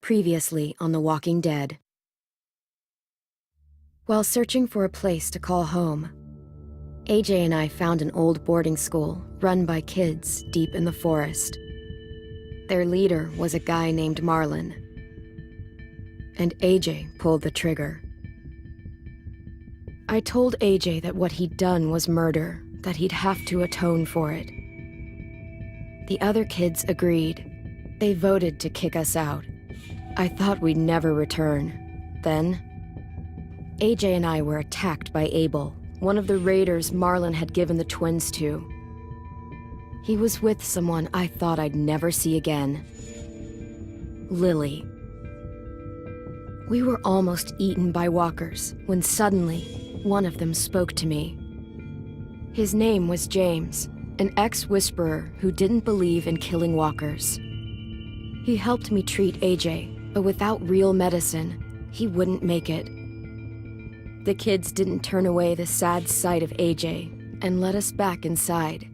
Previously on The Walking Dead. While searching for a place to call home, AJ and I found an old boarding school run by kids deep in the forest. Their leader was a guy named Marlon, and AJ pulled the trigger. I told AJ that what he'd done was murder, that he'd have to atone for it. The other kids agreed. They voted to kick us out. I thought we'd never return. Then, AJ and I were attacked by Abel, one of the raiders Marlon had given the twins to. He was with someone I thought I'd never see again. Lily. We were almost eaten by walkers when suddenly, one of them spoke to me. His name was James, an ex-whisperer who didn't believe in killing walkers. He helped me treat AJ, but without real medicine, he wouldn't make it. The kids didn't turn away the sad sight of AJ and let us back inside.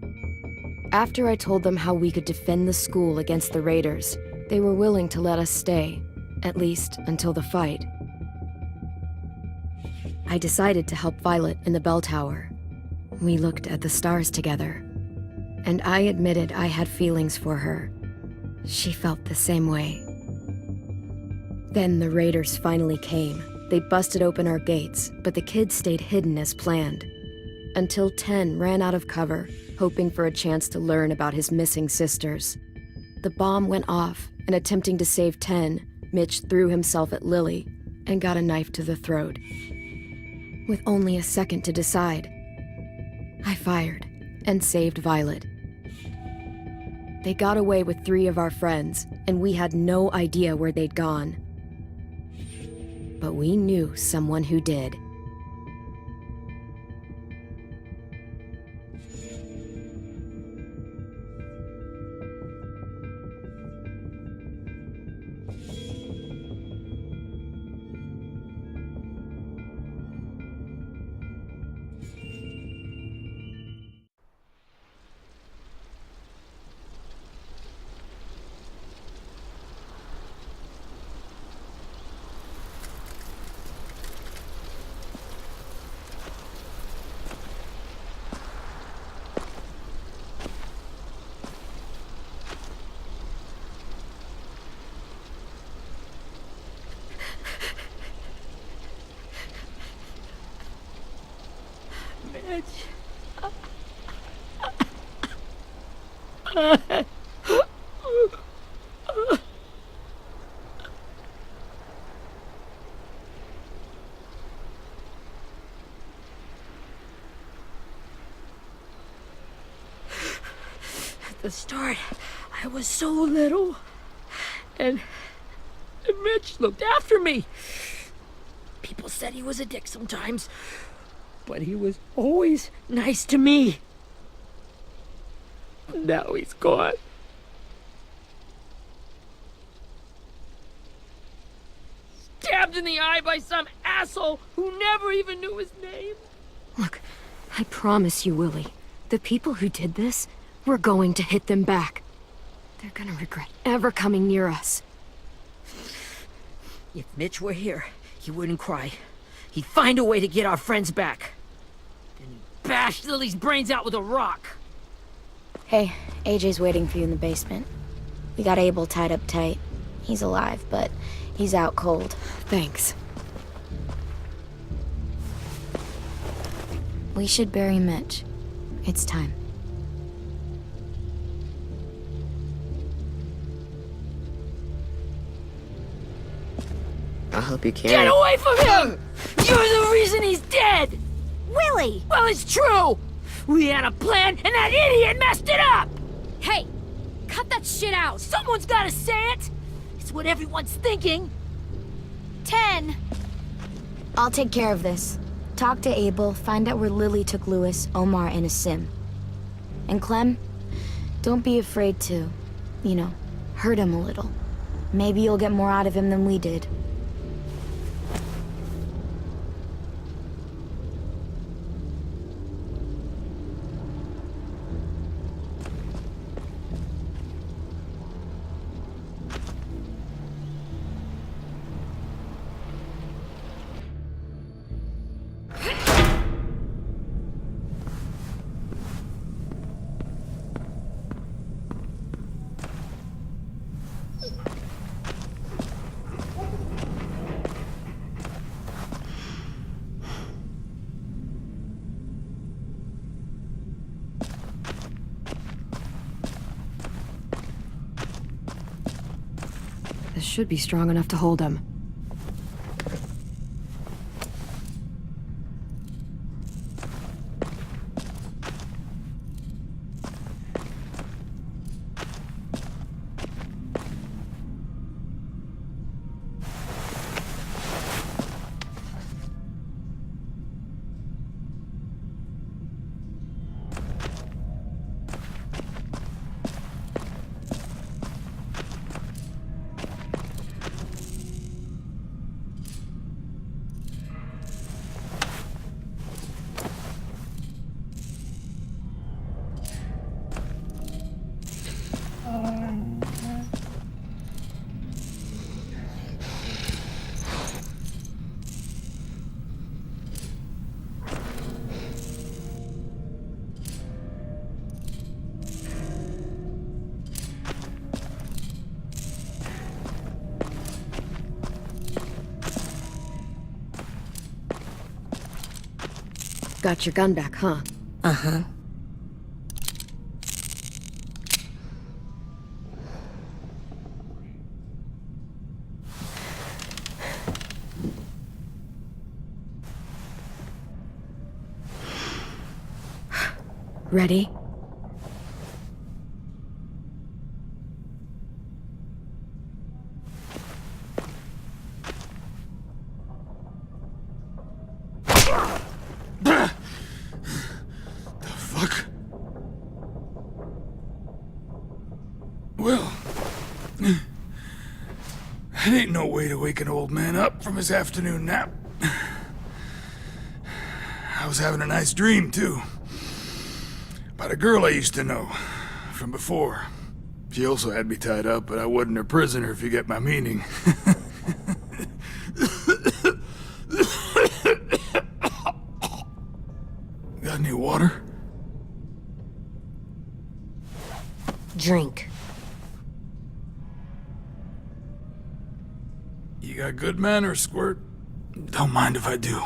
After I told them how we could defend the school against the raiders, they were willing to let us stay, at least until the fight. I decided to help Violet in the bell tower. We looked at the stars together, and I admitted I had feelings for her. She felt the same way. Then the raiders finally came. They busted open our gates, but the kids stayed hidden as planned. Until 10 ran out of cover, hoping for a chance to learn about his missing sisters. The bomb went off, and attempting to save 10, Mitch threw himself at Lily and got a knife to the throat. With only a second to decide, I fired and saved Violet. They got away with 3 of our friends, and we had no idea where they'd gone. But we knew someone who did. At the start, I was so little, and Mitch looked after me. People said he was a dick sometimes, but he was always nice to me. Now he's gone. Stabbed in the eye by some asshole who never even knew his name. Look, I promise you, Willie, the people who did this, we're going to hit them back. They're gonna regret ever coming near us. If Mitch were here, he wouldn't cry. He'd find a way to get our friends back. Then he'd bash Lily's brains out with a rock. Hey, AJ's waiting for you in the basement. We got Abel tied up tight. He's alive, but he's out cold. Thanks. We should bury Mitch. It's time. I'll help you carry. Get away from him! You're the reason he's dead! Willie! Well, it's true! We had a plan, and that idiot messed it up! Hey! Cut that shit out! Someone's gotta say it! It's what everyone's thinking. 10! I'll take care of this. Talk to Abel, find out where Lily took Lewis, Omar, and a sim. And Clem, don't be afraid to, hurt him a little. Maybe you'll get more out of him than we did. This should be strong enough to hold him. Got your gun back, huh? Uh-huh. Ready? Well, that ain't no way to wake an old man up from his afternoon nap. I was having a nice dream, too. About a girl I used to know from before. She also had me tied up, but I wasn't her prisoner, if you get my meaning. Got any water? Drink. You got good manners, Squirt. Don't mind if I do.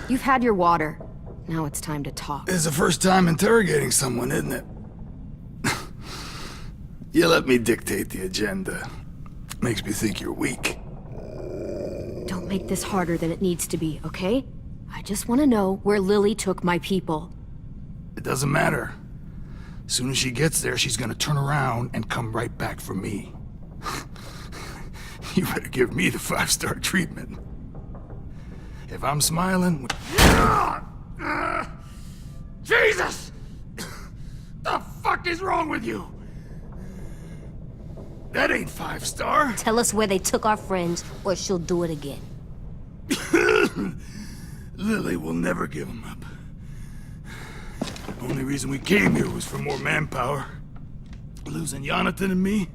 You've had your water. Now it's time to talk. It's the first time interrogating someone, isn't it? You let me dictate the agenda. Makes me think you're weak. Don't make this harder than it needs to be, okay? I just want to know where Lily took my people. It doesn't matter. As soon as she gets there, she's gonna turn around and come right back for me. You better give me the 5-star treatment. If I'm smiling... Jesus! The fuck is wrong with you? That ain't 5-star. Tell us where they took our friends, or she'll do it again. Lily will never give them up. Only reason we came here was for more manpower. Losing Jonathan and me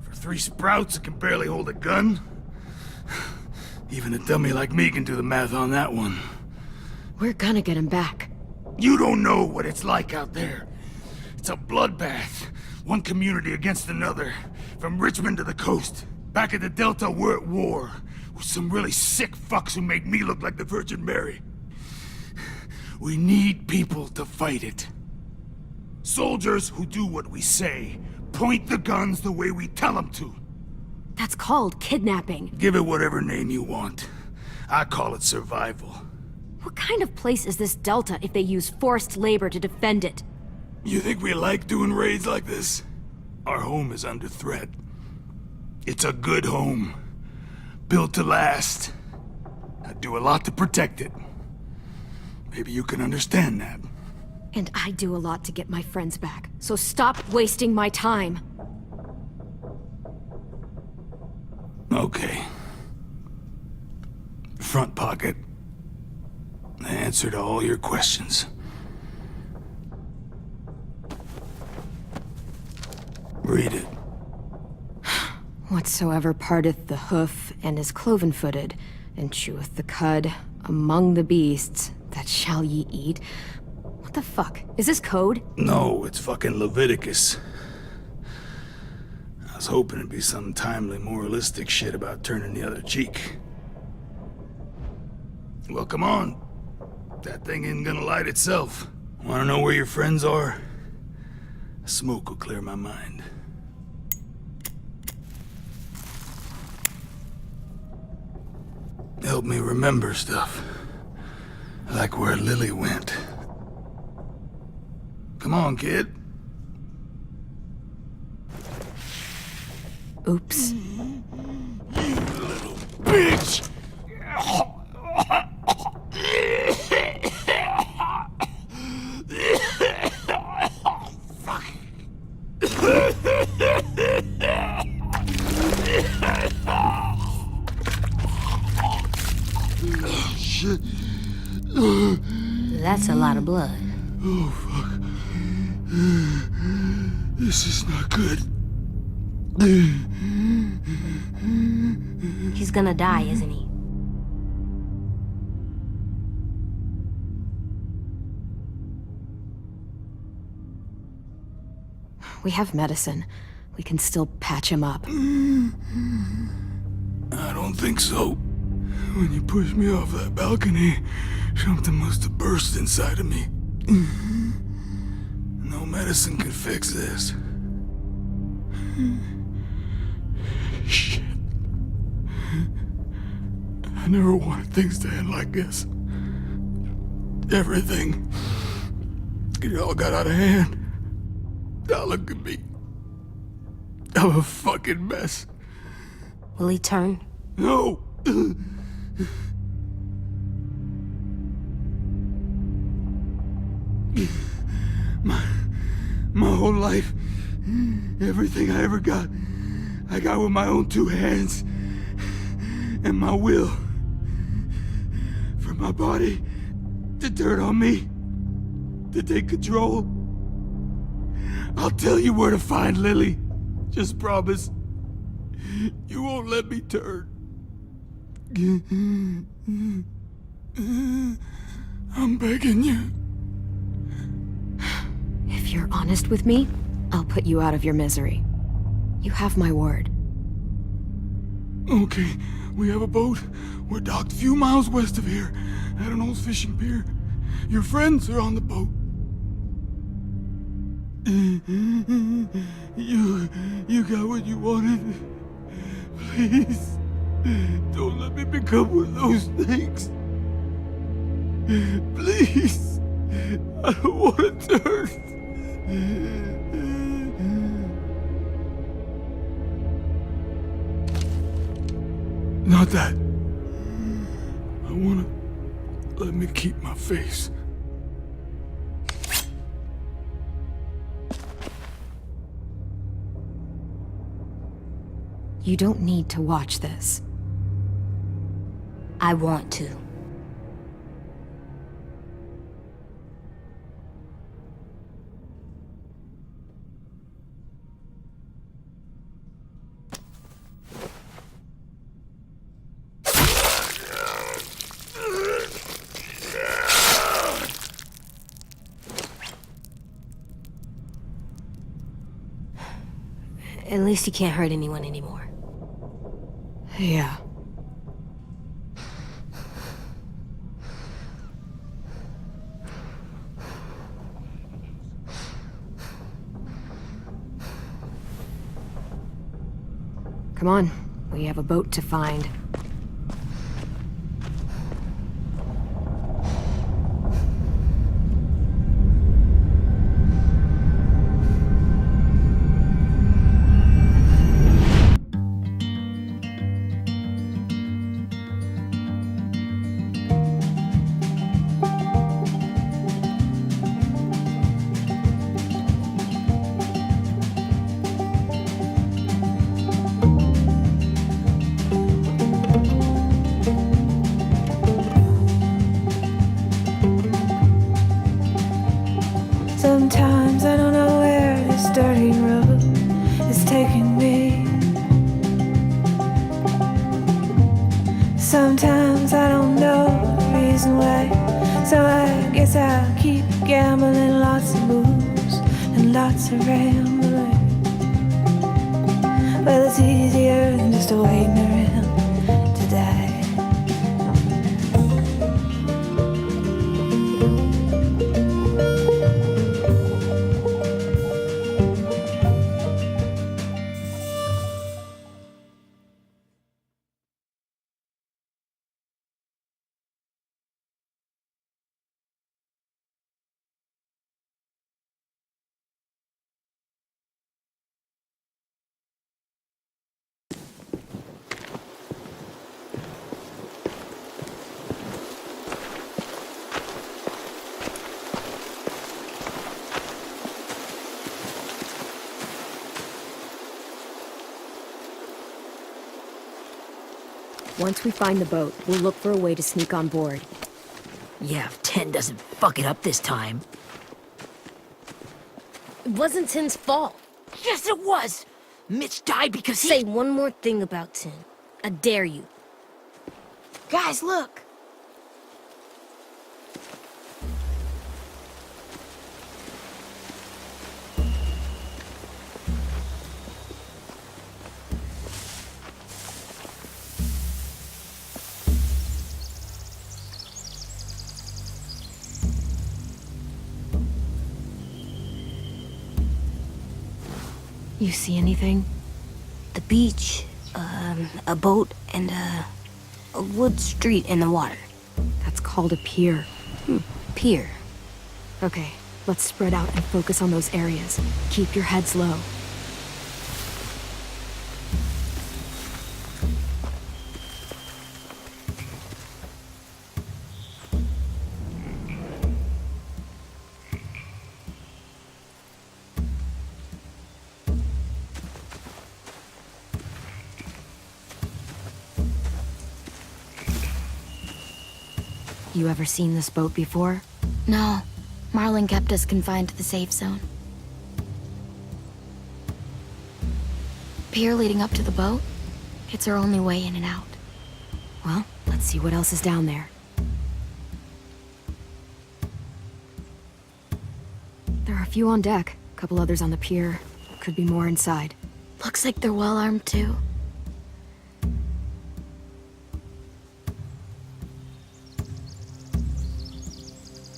for 3 sprouts that can barely hold a gun. Even a dummy like me can do the math on that one. We're gonna get him back. You don't know what it's like out there. It's a bloodbath. One community against another. From Richmond to the coast. Back at the Delta, we're at war. With some really sick fucks who make me look like the Virgin Mary. We need people to fight it. Soldiers who do what we say. Point the guns the way we tell them to. That's called kidnapping. Give it whatever name you want. I call it survival. What kind of place is this Delta if they use forced labor to defend it? You think we like doing raids like this? Our home is under threat. It's a good home. Built to last. I do a lot to protect it. Maybe you can understand that. And I do a lot to get my friends back, so stop wasting my time. Okay. Front pocket. The answer to all your questions. Read it. Whatsoever parteth the hoof and is cloven-footed, and cheweth the cud among the beasts, that shall ye eat. What the fuck? Is this code? No, it's fucking Leviticus. I was hoping it'd be some timely moralistic shit about turning the other cheek. Well, come on. That thing isn't gonna light itself. Wanna know where your friends are? Smoke will clear my mind. Help me remember stuff. Like where Lily went. Come on, kid. Oops. You little bitch! Shit. That's a lot of blood. Oh, fuck. This is not good. He's gonna die, isn't he? We have medicine. We can still patch him up. I don't think so. When you pushed me off that balcony, something must have burst inside of me. No medicine can fix this. Shit. I never wanted things to end like this. Everything. It all got out of hand. Now look at me. I'm a fucking mess. Will he turn? No! My whole life, everything I ever got, I got with my own two hands and my will. For my body to turn on me, to take control. I'll tell you where to find Lily. Just promise you won't let me turn. I'm begging you. If you're honest with me, I'll put you out of your misery. You have my word. Okay, we have a boat. We're docked a few miles west of here, at an old fishing pier. Your friends are on the boat. You got what you wanted. Please, don't let me become one of those things. Please, I don't want to turn. Not that. I wanna let me keep my face. You don't need to watch this. I want to. At least he can't hurt anyone anymore. Yeah. Come on, we have a boat to find. Sometimes I don't know where this dirty road is taking me. Sometimes I don't know the reason why, so I guess I'll keep gambling. Lots of moves and lots of rambling. Well, it's easier than just waiting around to die. Once we find the boat, we'll look for a way to sneak on board. Yeah, if 10 doesn't fuck it up this time. It wasn't Tin's fault. Yes, it was! Mitch died because he... Say one more thing about Tin. I dare you. Guys, look! You see anything? The beach, a boat, and a wood street in the water. That's called a pier. Pier. Okay, let's spread out and focus on those areas. Keep your heads low. You ever seen this boat before? No, Marlin kept us confined to the safe zone. Pier leading up to the boat? It's our only way in and out. Well, let's see what else is down there. There are a few on deck, a couple others on the pier. Could be more inside. Looks like they're well armed too.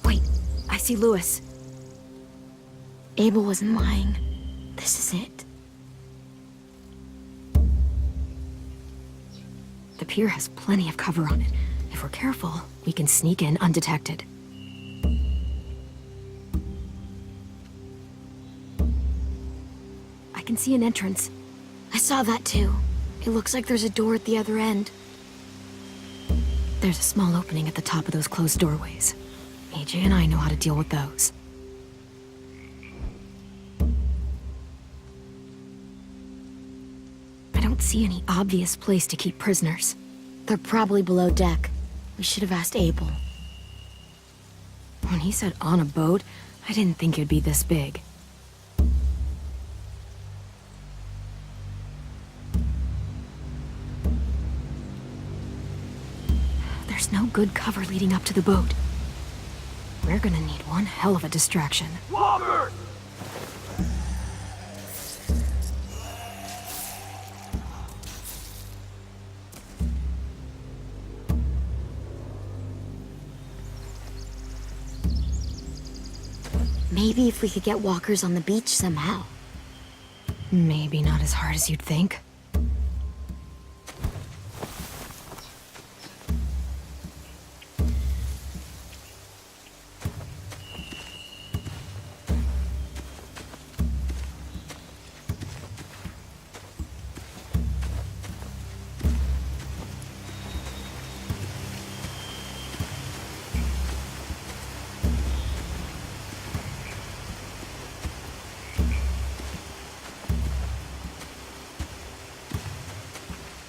Wait, I see Lewis. Abel wasn't lying. This is it. The pier has plenty of cover on it. If we're careful, we can sneak in undetected. I can see an entrance. I saw that too. It looks like there's a door at the other end. There's a small opening at the top of those closed doorways. AJ and I know how to deal with those. I don't see any obvious place to keep prisoners. They're probably below deck. We should have asked Abel. When he said on a boat, I didn't think it'd be this big. There's no good cover leading up to the boat. We're gonna need one hell of a distraction. Walker! Maybe if we could get walkers on the beach somehow. Maybe not as hard as you'd think.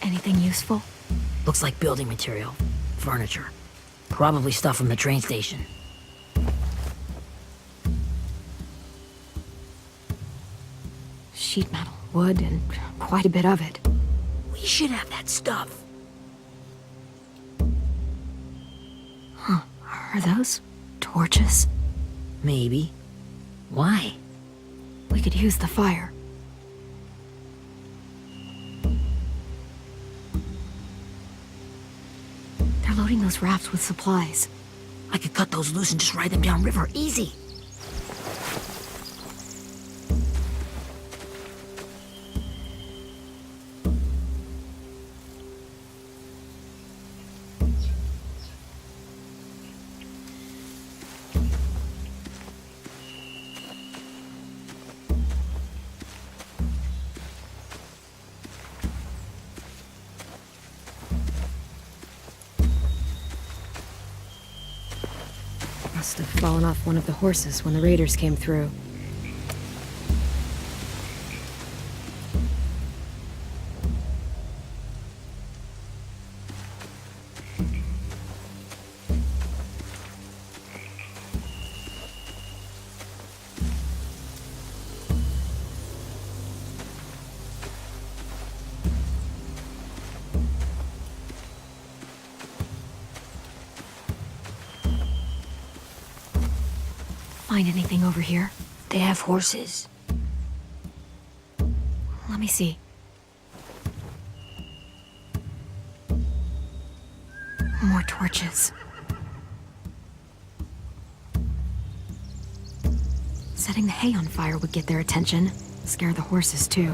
Anything useful? Looks like building material. Furniture. Probably stuff from the train station. Sheet metal, wood, and quite a bit of it. We should have that stuff. Are those torches? Maybe. Why? We could use the fire. They're loading those rafts with supplies. I could cut those loose and just ride them downriver. Easy. Must have fallen off one of the horses when the raiders came through. find anything over here. They have horses. Let me see. More torches. Setting the hay on fire would get their attention. Scare the horses, too.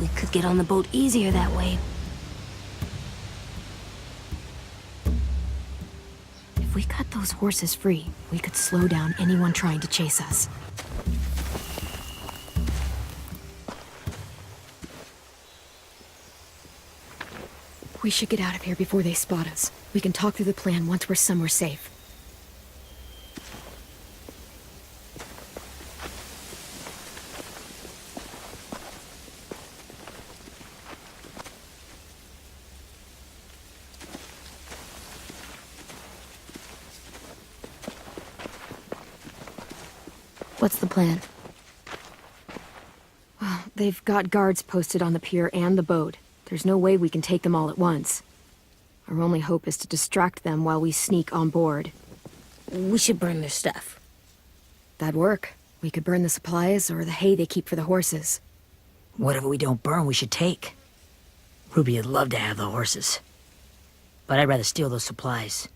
We could get on the boat easier that way. If we cut those horses free, we could slow down anyone trying to chase us. We should get out of here before they spot us. We can talk through the plan once we're somewhere safe. What's the plan? Well, they've got guards posted on the pier and the boat. There's no way we can take them all at once. Our only hope is to distract them while we sneak on board. We should burn their stuff. That'd work. We could burn the supplies or the hay they keep for the horses. Whatever we don't burn, we should take. Ruby would love to have the horses. But I'd rather steal those supplies.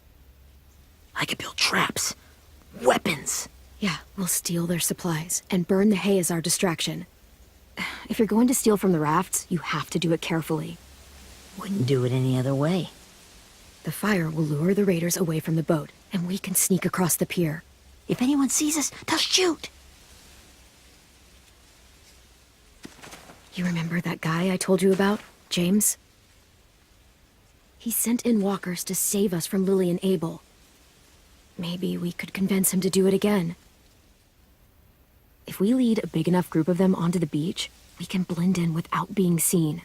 I could build traps. Weapons. Yeah, we'll steal their supplies and burn the hay as our distraction. If you're going to steal from the rafts, you have to do it carefully. Wouldn't do it any other way. The fire will lure the raiders away from the boat, and we can sneak across the pier. If anyone sees us, they'll shoot. You remember that guy I told you about, James? He sent in walkers to save us from Lily and Abel. Maybe we could convince him to do it again. If we lead a big enough group of them onto the beach, we can blend in without being seen.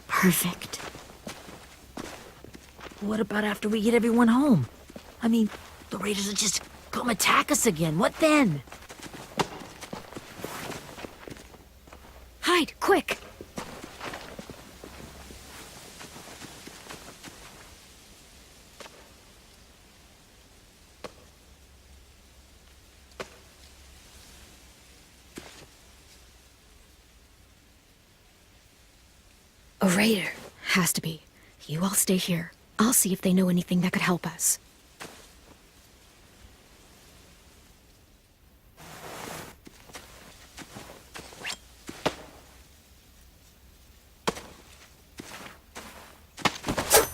Perfect. What about after we get everyone home? I mean, the raiders will just come attack us again. What then? Hide, quick! A raider. Has to be. You all stay here. I'll see if they know anything that could help us.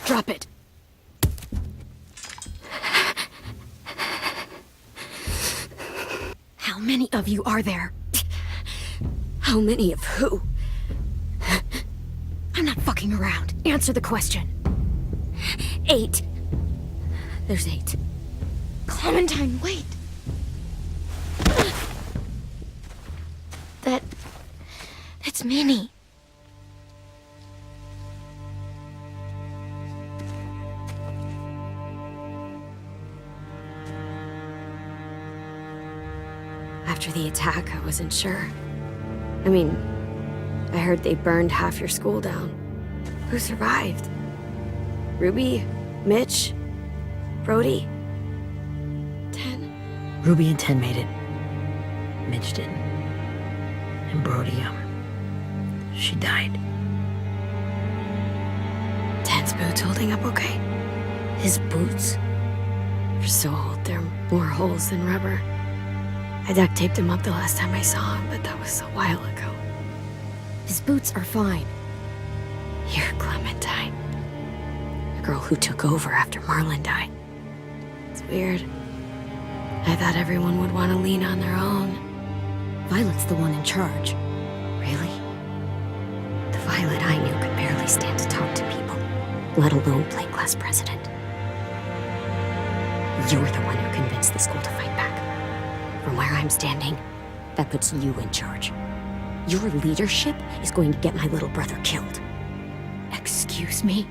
Drop it. How many of you are there? How many of who? I'm not fucking around. Answer the question. 8. There's 8. Clementine, wait. That's Minnie. After the attack, I wasn't sure. I mean, I heard they burned half your school down. Who survived? Ruby? Mitch? Brody? 10? Ruby and 10 made it. Mitch didn't. And Brody, she died. 10's boots holding up okay? His boots? They're so old, there are more holes than rubber. I duct taped him up the last time I saw him, but that was a while ago. His boots are fine. You're Clementine. The girl who took over after Marlon died. It's weird. I thought everyone would want to lean on their own. Violet's the one in charge. Really? The Violet I knew could barely stand to talk to people, let alone play class president. You're the one who convinced the school to fight back. From where I'm standing, that puts you in charge. Your leadership is going to get my little brother killed. Excuse me?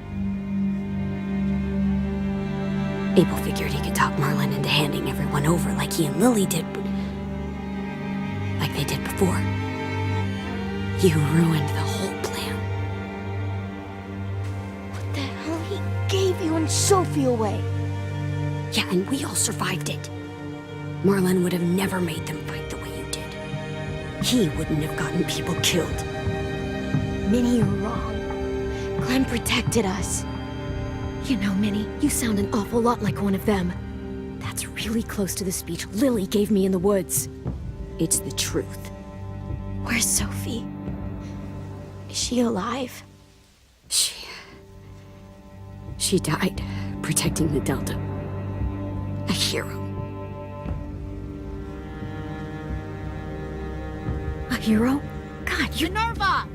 Abel figured he could talk Marlon into handing everyone over like he and Lily did, but like they did before. You ruined the whole plan. What the hell? He You and Sophie away. Yeah, and we all survived it. Marlon would have never made them fight the way you did. He wouldn't have gotten people killed. Minnie, you're wrong. Clem protected us. You know, Minnie, you sound an awful lot like one of them. That's really close to the speech Lily gave me in the woods. It's the truth. Where's Sophie? Is she alive? She died protecting the Delta. A hero. A hero? God, you... Minerva!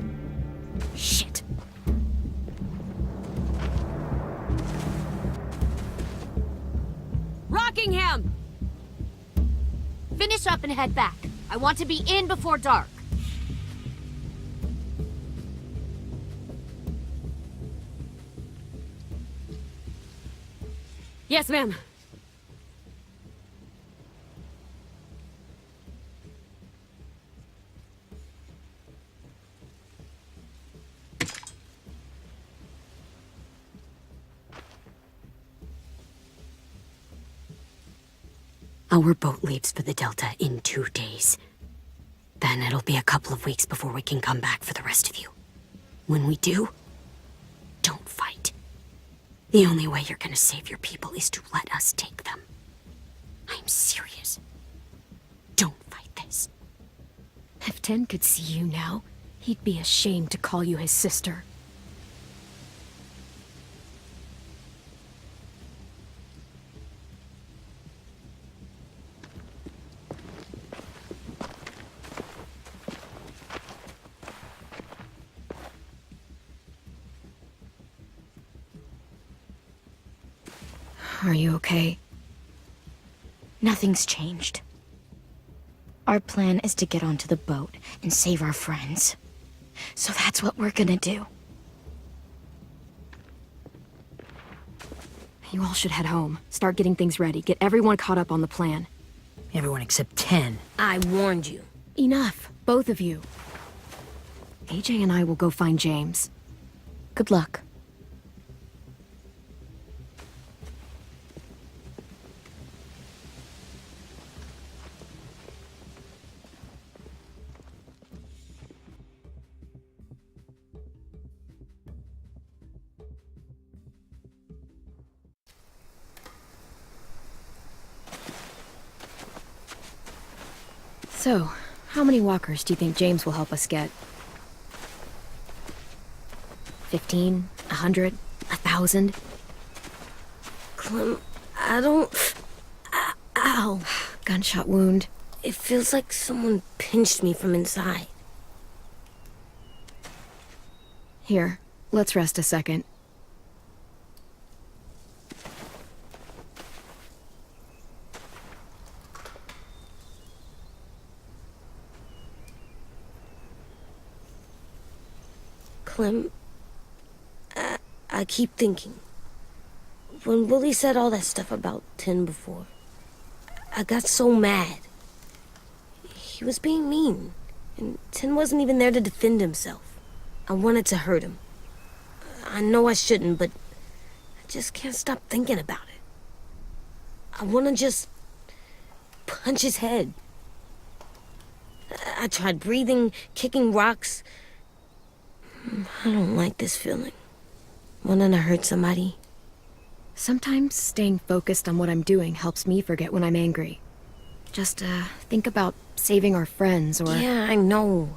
Shit. Rockingham! Finish up and head back. I want to be in before dark. Yes, ma'am. Our boat leaves for the Delta in 2 days. Then it'll be a couple of weeks before we can come back for the rest of you. When we do, don't fight. The only way you're gonna save your people is to let us take them. I'm serious. Don't fight this. If Tin could see you now, he'd be ashamed to call you his sister. Are you okay? Nothing's changed. Our plan is to get onto the boat and save our friends. So that's what we're gonna do. You all should head home. Start getting things ready. Get everyone caught up on the plan. Everyone except 10. I warned you. Enough, both of you. AJ and I will go find James. Good luck. So, how many walkers do you think James will help us get? 15? 100? 1,000? Clem, I don't... Ow. Gunshot wound. It feels like someone pinched me from inside. Here, let's rest a second. Clem, I keep thinking. When Willie said all that stuff about Tin before, I got so mad. He was being mean, and Tin wasn't even there to defend himself. I wanted to hurt him. I know I shouldn't, but I just can't stop thinking about it. I want to just punch his head. I tried breathing, kicking rocks. I don't like this feeling. Wanting to hurt somebody. Sometimes staying focused on what I'm doing helps me forget when I'm angry. Just, think about saving our friends or... Yeah, I know.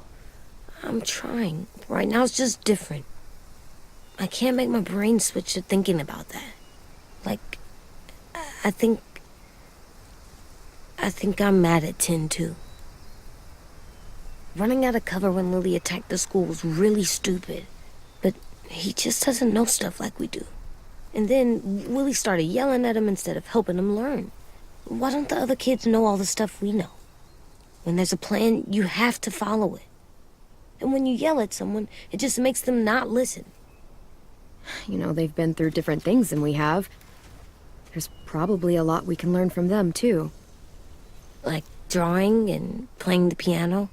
I'm trying. Right now it's just different. I can't make my brain switch to thinking about that. Like, I think I'm mad at Tin, too. Running out of cover when Lily attacked the school was really stupid. But he just doesn't know stuff like we do. And then Willie started yelling at him instead of helping him learn. Why don't the other kids know all the stuff we know? When there's a plan, you have to follow it. And when you yell at someone, it just makes them not listen. You know, they've been through different things than we have. There's probably a lot we can learn from them, too. Like drawing and playing the piano.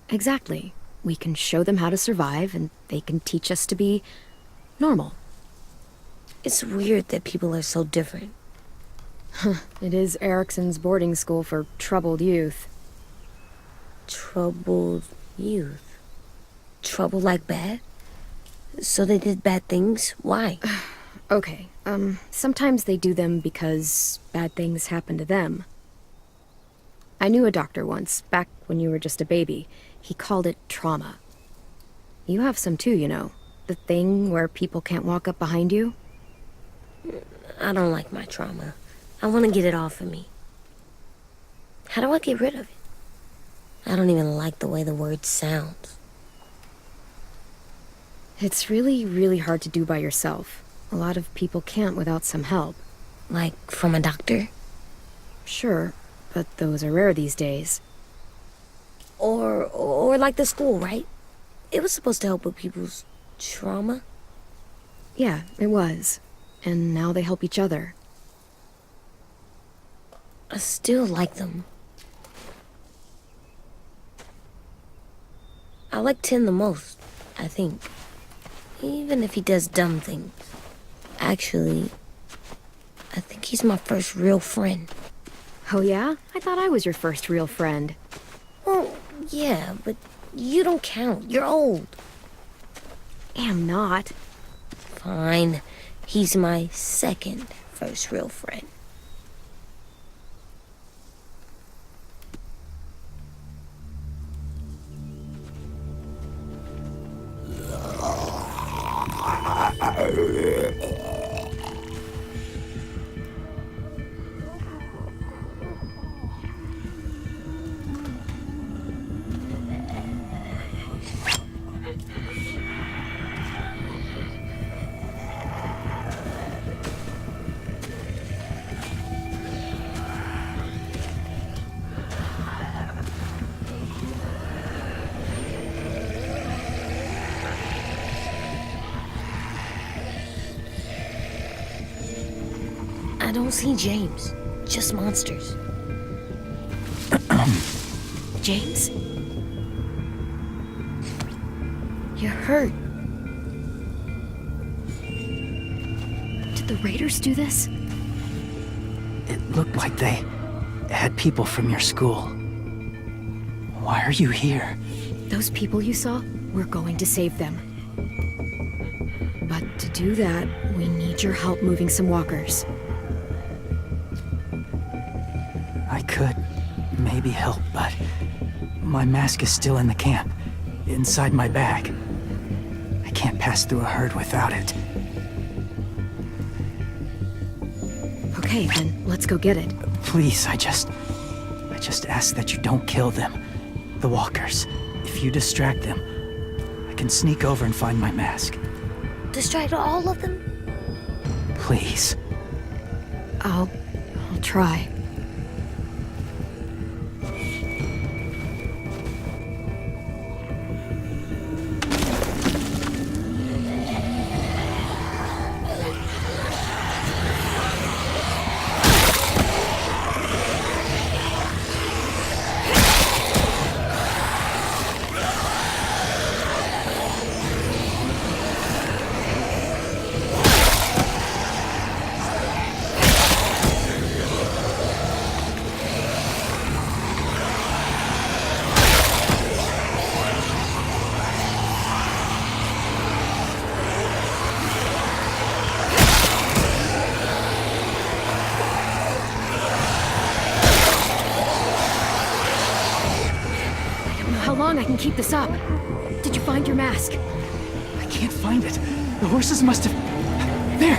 Exactly. We can show them how to survive, and they can teach us to be normal. It's weird that people are so different. It is Erickson's boarding school for troubled youth. Troubled youth. Trouble like bad? So they did bad things? Why? Okay, sometimes they do them because bad things happen to them. I knew a doctor once, back when you were just a baby. He called it trauma. You have some too, you know. The thing where people can't walk up behind you. I don't like my trauma. I want to get it off of me. How do I get rid of it? I don't even like the way the word sounds. It's really, really hard to do by yourself. A lot of people can't without some help. Like from a doctor? Sure, but those are rare these days. Or like the school, right? It was supposed to help with people's trauma. Yeah, it was. And now they help each other. I still like them. I like Tin the most, I think. Even if he does dumb things. Actually, I think he's my first real friend. Oh yeah? I thought I was your first real friend. Well, yeah, but you don't count. You're old. Am not. Fine. He's my second first real friend. I don't see James. Just monsters. James? You're hurt. Did the Raiders do this? It looked like they had people from your school. Why are you here? Those people you saw, we're going to save them. But to do that, we need your help moving some walkers. I could maybe help, but my mask is still in the camp, inside my bag. I can't pass through a herd without it. Okay, then let's go get it. Please, I just ask that you don't kill them. The walkers. If you distract them, I can sneak over and find my mask. Distract all of them? Please. I'll try. I can keep this up. Did you find your mask? I can't find it. The horses must have... There!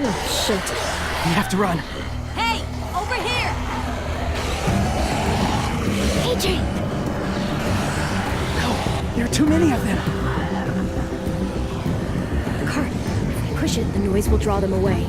Oh, shit. We have to run. Hey! Over here! AJ! No, there are too many of them. The cart. If we push it, the noise will draw them away.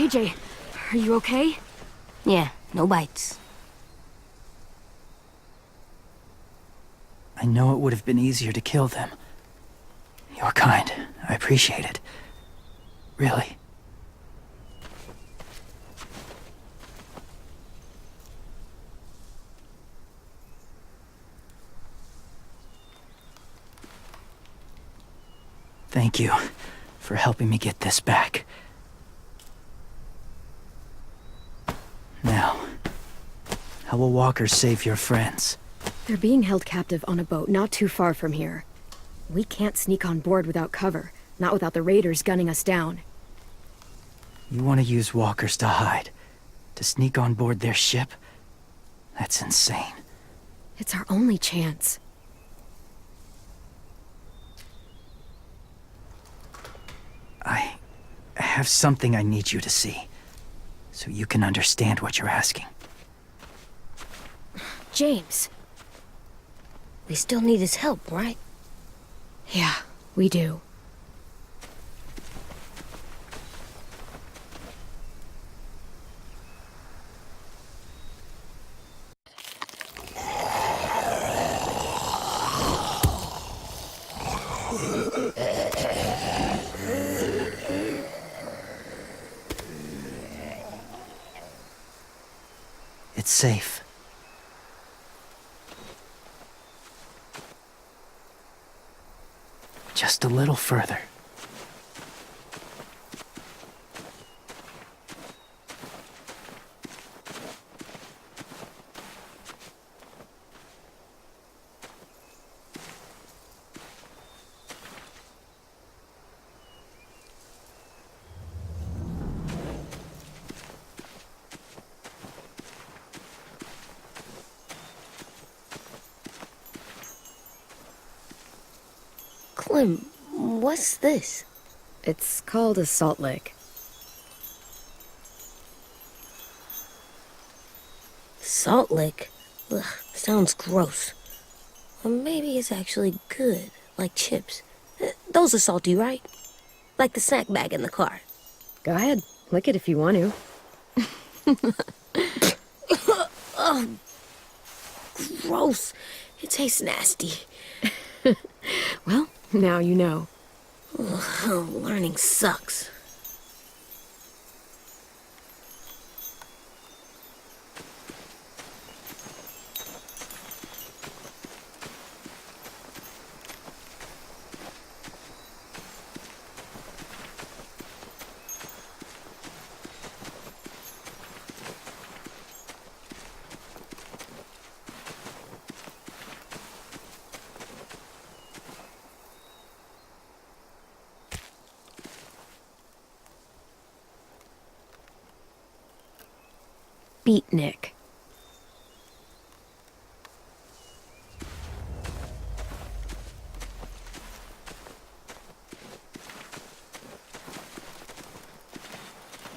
AJ, are you okay? Yeah, no bites. I know it would have been easier to kill them. You're kind. I appreciate it. Really. Thank you for helping me get this back. Now, how will walkers save your friends? They're being held captive on a boat not too far from here. We can't sneak on board without cover, not without the raiders gunning us down. You want to use walkers to hide? To sneak on board their ship? That's insane. It's our only chance. I have something I need you to see, so you can understand what you're asking. James. We still need his help, right? Yeah, we do. It's safe. Just a little further. Clem, what's this? It's called a salt lick. Salt lick? Ugh, sounds gross. Or maybe it's actually good, like chips. Those are salty, right? Like the snack bag in the car. Go ahead, lick it if you want to. Oh, gross. It tastes nasty. Well, now you know. Ugh, learning sucks. Beatnik.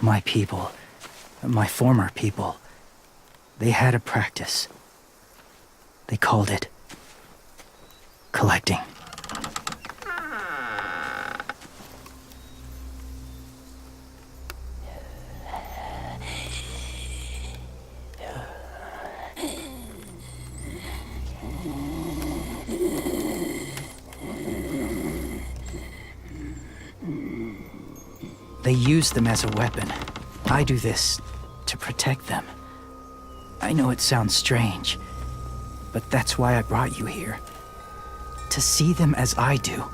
My people, my former people, they had a practice. They called it collecting. They use them as a weapon. I do this to protect them. I know it sounds strange, but that's why I brought you here. To see them as I do,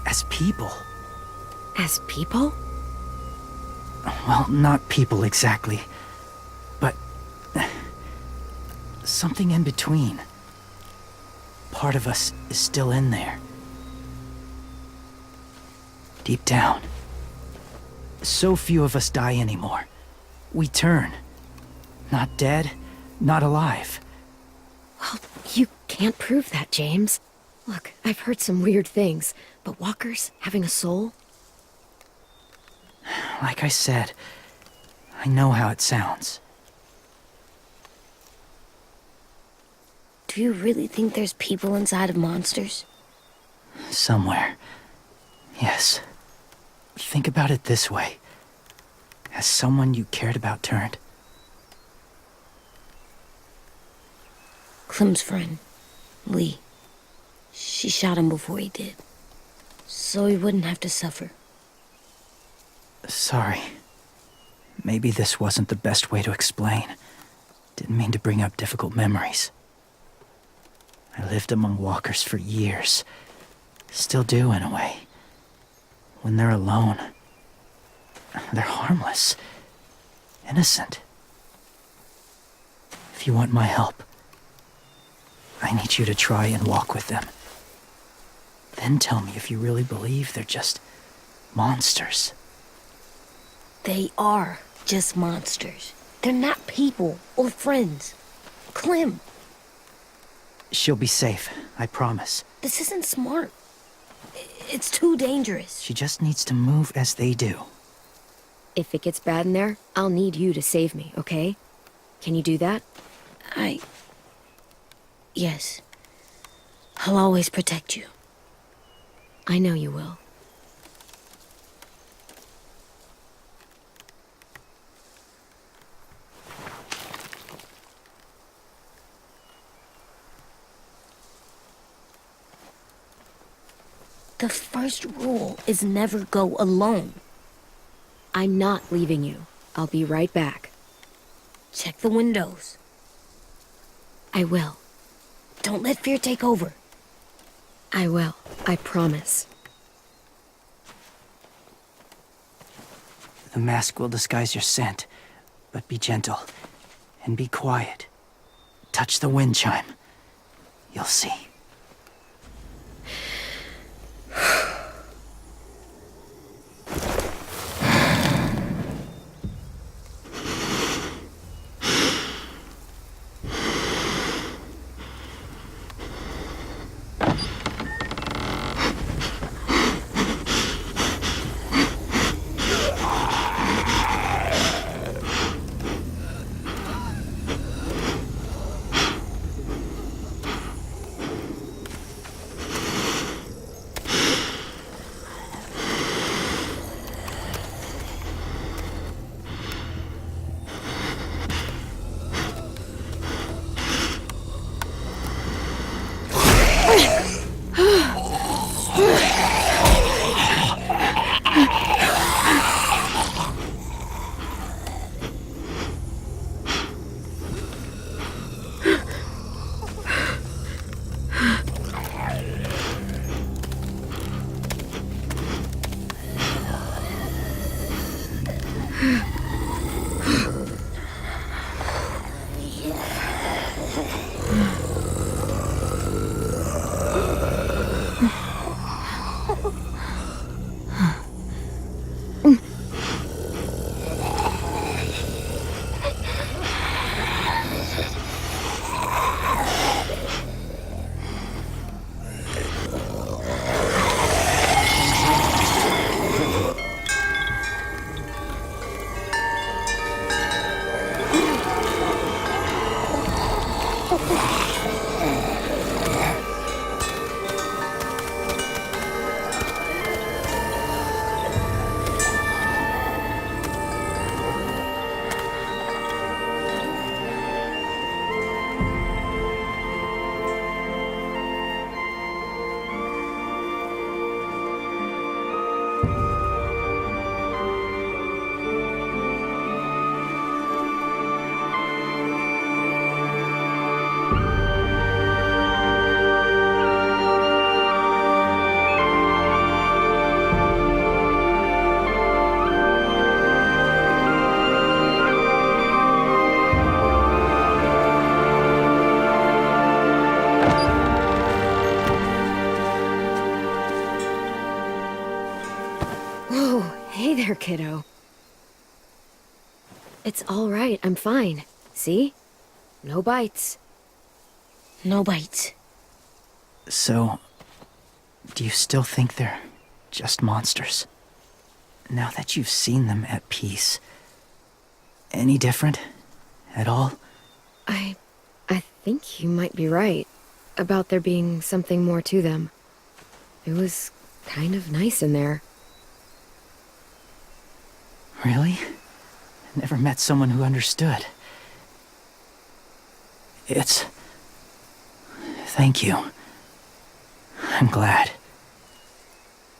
as people. As people? Well, not people exactly, but something in between. Part of us is still in there. Deep down. So few of us die anymore. We turn. Not dead, not alive. Well, you can't prove that, James. Look, I've heard some weird things, but walkers having a soul? Like I said, I know how it sounds. Do you really think there's people inside of monsters? Somewhere. Yes. Think about it this way. Has someone you cared about turned? Clem's friend, Lee. She shot him before he did, so he wouldn't have to suffer. Sorry. Maybe this wasn't the best way to explain. Didn't mean to bring up difficult memories. I lived among walkers for years. Still do, in a way. When they're alone, they're harmless. Innocent. If you want my help, I need you to try and walk with them. Then tell me if you really believe they're just monsters. They are just monsters. They're not people or friends. Clem, She'll be safe, I promise. this isn't smart. It's too dangerous. She just needs to move as they do. If it gets bad in there, I'll need you to save me, okay? Can you do that? Yes. I'll always protect you. I know you will. The first rule is never go alone. I'm not leaving you. I'll be right back. Check the windows. I will. Don't let fear take over. I will. I promise. The mask will disguise your scent, but be gentle and be quiet. Touch the wind chime. You'll see. Hey there, kiddo. It's all right. I'm fine. See? No bites. No bites. So, do you still think they're just monsters? Now that you've seen them at peace, any different at all? I think you might be right about there being something more to them. It was kind of nice in there. Really? Never met someone who understood. Thank you. I'm glad.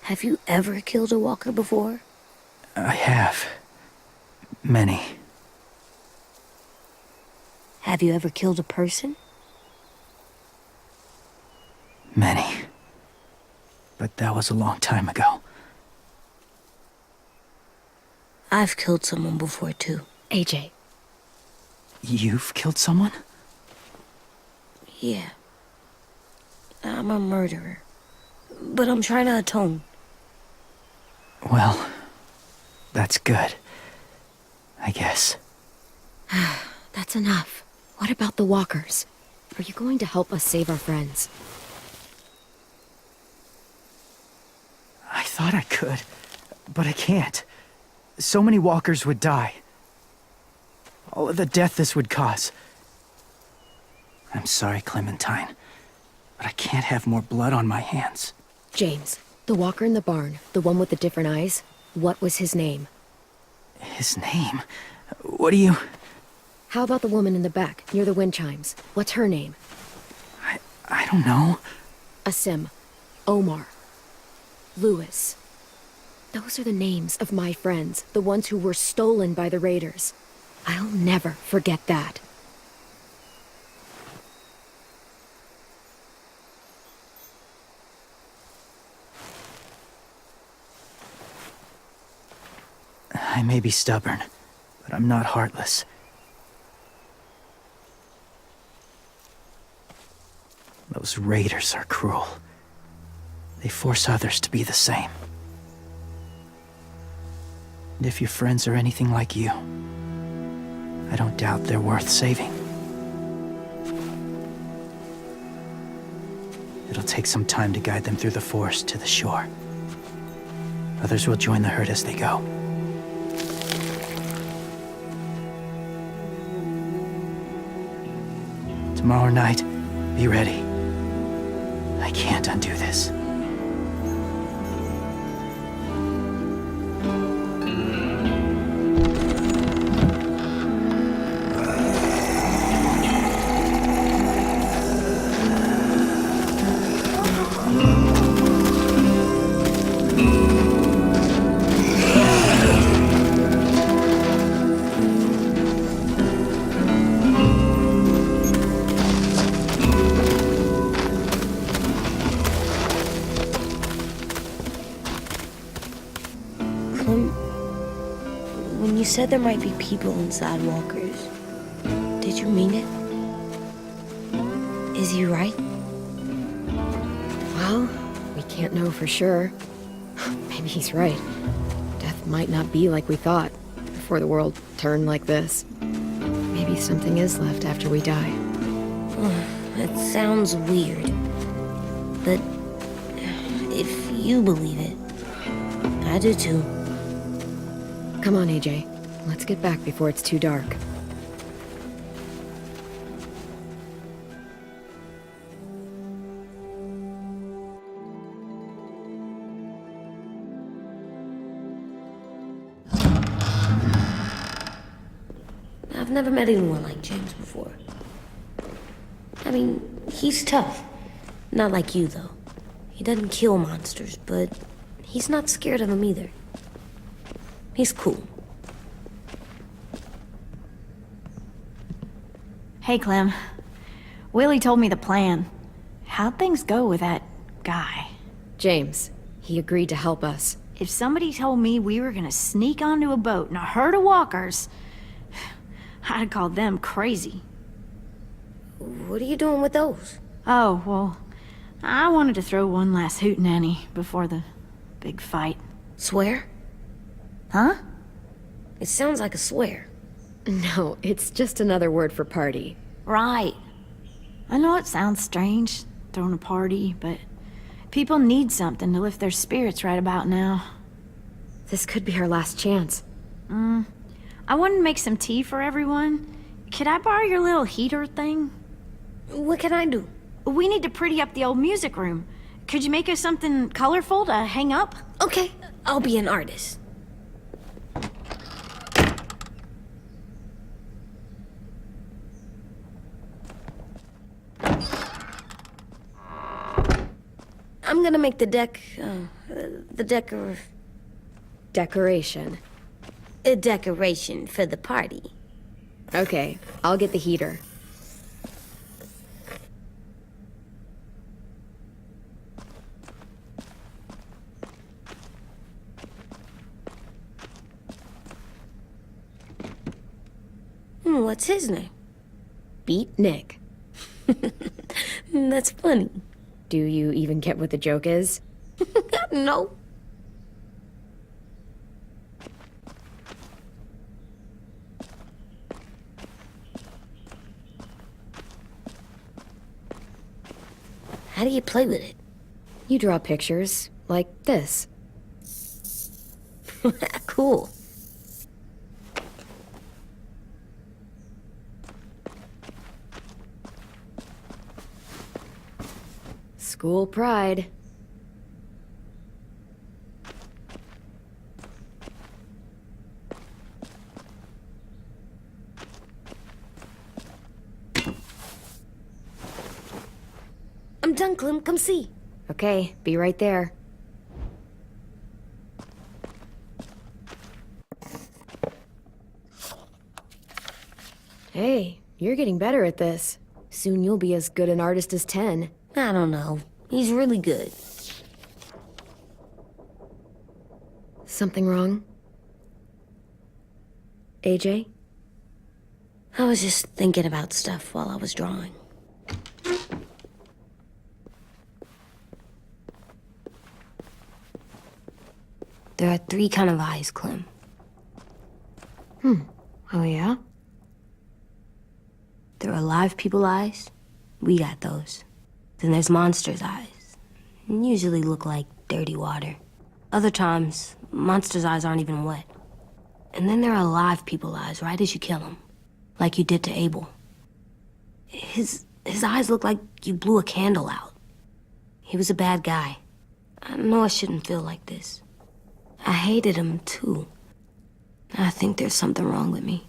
Have you ever killed a walker before? I have. Many. Have you ever killed a person? Many. But that was a long time ago. I've killed someone before, too. AJ. You've killed someone? Yeah. I'm a murderer. But I'm trying to atone. Well, that's good. I guess. That's enough. What about the walkers? Are you going to help us save our friends? I thought I could, but I can't. So many walkers would die. All of the death this would cause. I'm sorry, Clementine, but I can't have more blood on my hands. James, the walker in the barn, the one with the different eyes, what was his name? His name? What do you... How about the woman in the back, near the wind chimes? What's her name? I don't know. Asim. Omar. Lewis. Those are the names of my friends, the ones who were stolen by the raiders. I'll never forget that. I may be stubborn, but I'm not heartless. Those raiders are cruel. They force others to be the same. And if your friends are anything like you, I don't doubt they're worth saving. It'll take some time to guide them through the forest to the shore. Others will join the herd as they go. Tomorrow night, be ready. I can't undo this. When you said there might be people inside walkers, did you mean it? Is he right? Well, we can't know for sure. Maybe he's right. Death might not be like we thought, before the world turned like this. Maybe something is left after we die. It sounds weird. But if you believe it, I do too. Come on, AJ. Let's get back before it's too dark. I've never met anyone like James before. I mean, he's tough. Not like you, though. He doesn't kill monsters, but he's not scared of them either. He's cool. Hey, Clem. Willie told me the plan. How'd things go with that guy? James, he agreed to help us. If somebody told me we were gonna sneak onto a boat in a herd of walkers, I'd call them crazy. What are you doing with those? Oh, well, I wanted to throw one last hootenanny before the big fight. Swear? Huh? It sounds like a swear. No, it's just another word for party. Right. I know it sounds strange, throwing a party, but people need something to lift their spirits right about now. This could be our last chance. I wanted to make some tea for everyone. Could I borrow your little heater thing? What can I do? We need to pretty up the old music room. Could you make us something colorful to hang up? Okay, I'll be an artist. I'm gonna make the Decoration. a decoration for the party. Okay, I'll get the heater. What's his name? Beat Nick. That's funny. Do you even get what the joke is? No. How do you play with it? You draw pictures, like this. Cool. School pride. I'm done, Clem. Come see. Okay, be right there. Hey, you're getting better at this. Soon you'll be as good an artist as 10. I don't know. He's really good. Something wrong? AJ? I was just thinking about stuff while I was drawing. There are 3 kind of eyes, Clem. Oh yeah? There are live people eyes. We got those. Then there's monsters' eyes. Usually look like dirty water. Other times, monsters' eyes aren't even wet. And then there are live people eyes right as you kill him. Like you did to Abel. His eyes look like you blew a candle out. He was a bad guy. I know I shouldn't feel like this. I hated him, too. I think there's something wrong with me.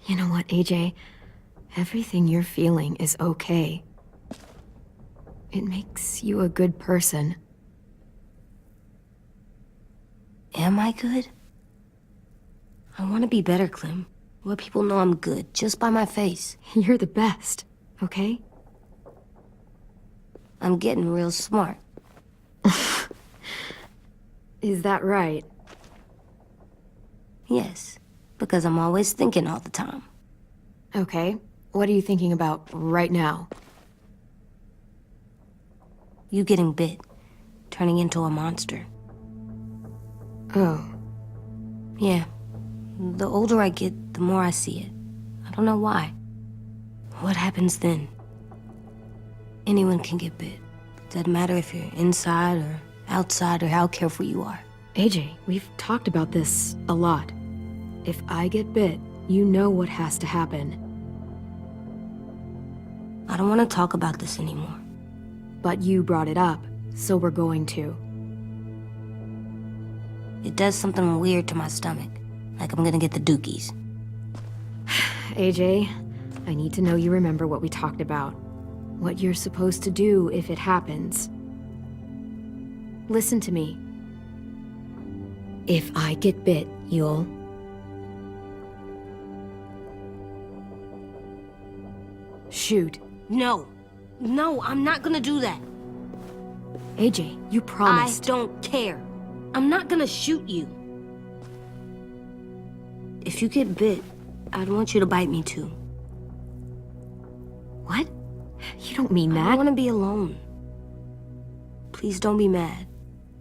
You know what, AJ? Everything you're feeling is okay. It makes you a good person. Am I good? I want to be better, Clem. Let people know I'm good, just by my face. You're the best, okay? I'm getting real smart. Is that right? Yes, because I'm always thinking all the time. Okay. What are you thinking about right now? You getting bit, turning into a monster. Oh. Yeah. The older I get, the more I see it. I don't know why. What happens then? Anyone can get bit. Doesn't matter if you're inside or outside or how careful you are. AJ, we've talked about this a lot. If I get bit, you know what has to happen. I don't want to talk about this anymore. But you brought it up, so we're going to. It does something weird to my stomach. Like I'm gonna get the dookies. AJ, I need to know you remember what we talked about. What you're supposed to do if it happens. Listen to me. If I get bit, you'll... shoot. No. No, I'm not gonna do that. AJ, you promised. I don't care. I'm not gonna shoot you. If you get bit, I'd want you to bite me too. What? You don't mean I that. want to be alone. Please don't be mad.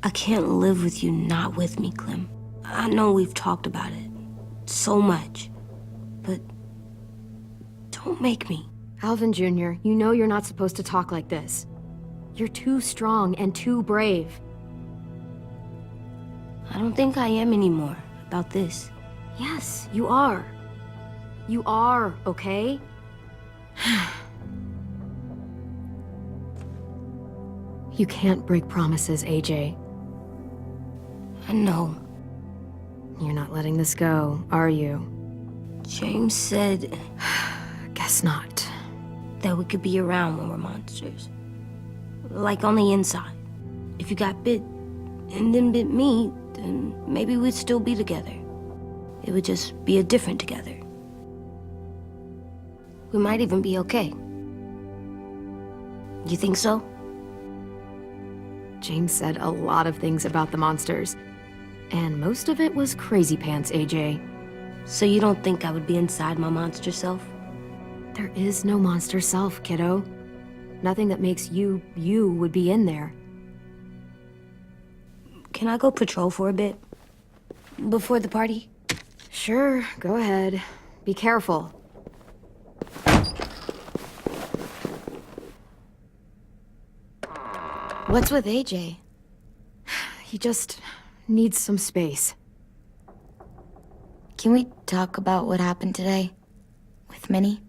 I can't live with you not with me, Clem. I know we've talked about it so much, but don't make me. Alvin Jr., you know you're not supposed to talk like this. You're too strong and too brave. I don't think I am anymore about this. Yes, you are. You are, okay? You can't break promises, AJ. I know. You're not letting this go, are you? James said Guess not. that we could be around when we're monsters. Like on the inside. If you got bit and then bit me, then maybe we'd still be together. It would just be a different together. We might even be okay. You think so? James said a lot of things about the monsters, and most of it was crazy pants, AJ. So you don't think I would be inside my monster self? There is no monster self, kiddo. Nothing that makes you, you would be in there. Can I go patrol for a bit? Before the party? Sure, go ahead. Be careful. What's with AJ? He just needs some space. Can we talk about what happened today? With Minnie?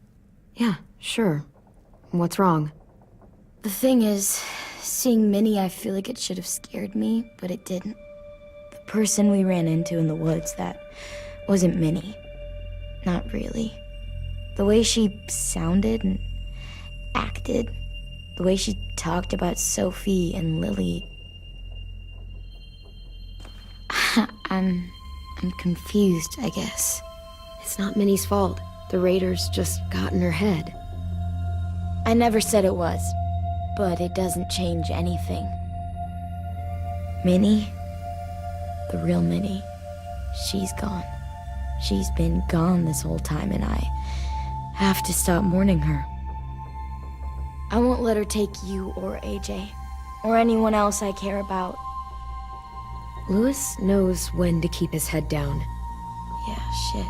Yeah, sure. What's wrong? The thing is, seeing Minnie, I feel like it should have scared me, but it didn't. The person we ran into in the woods, that wasn't Minnie. Not really. The way she sounded and acted, the way she talked about Sophie and Lily. I'm confused, I guess. It's not Minnie's fault. The raiders just got in her head. I never said it was, but it doesn't change anything. Minnie, the real Minnie, she's gone. She's been gone this whole time, and I have to stop mourning her. I won't let her take you or AJ, or anyone else I care about. Louis knows when to keep his head down. Yeah, shit.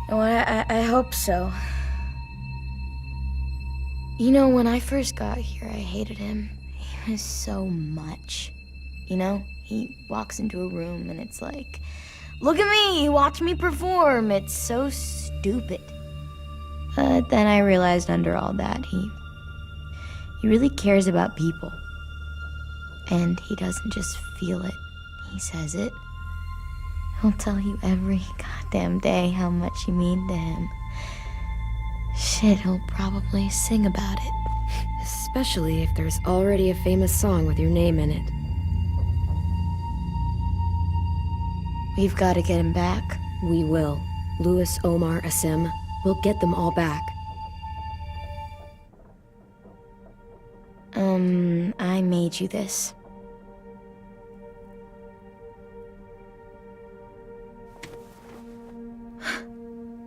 Well, I hope so. You know, when I first got here, I hated him. He was so much. You know, he walks into a room and it's like, look at me, watch me perform. It's so stupid. But then I realized under all that, he really cares about people. And he doesn't just feel it, he says it. He'll tell you every goddamn day how much you mean to him. Shit, he'll probably sing about it. Especially if there's already a famous song with your name in it. We've got to get him back. We will. Louis, Omar, Asim. We'll get them all back. I made you this.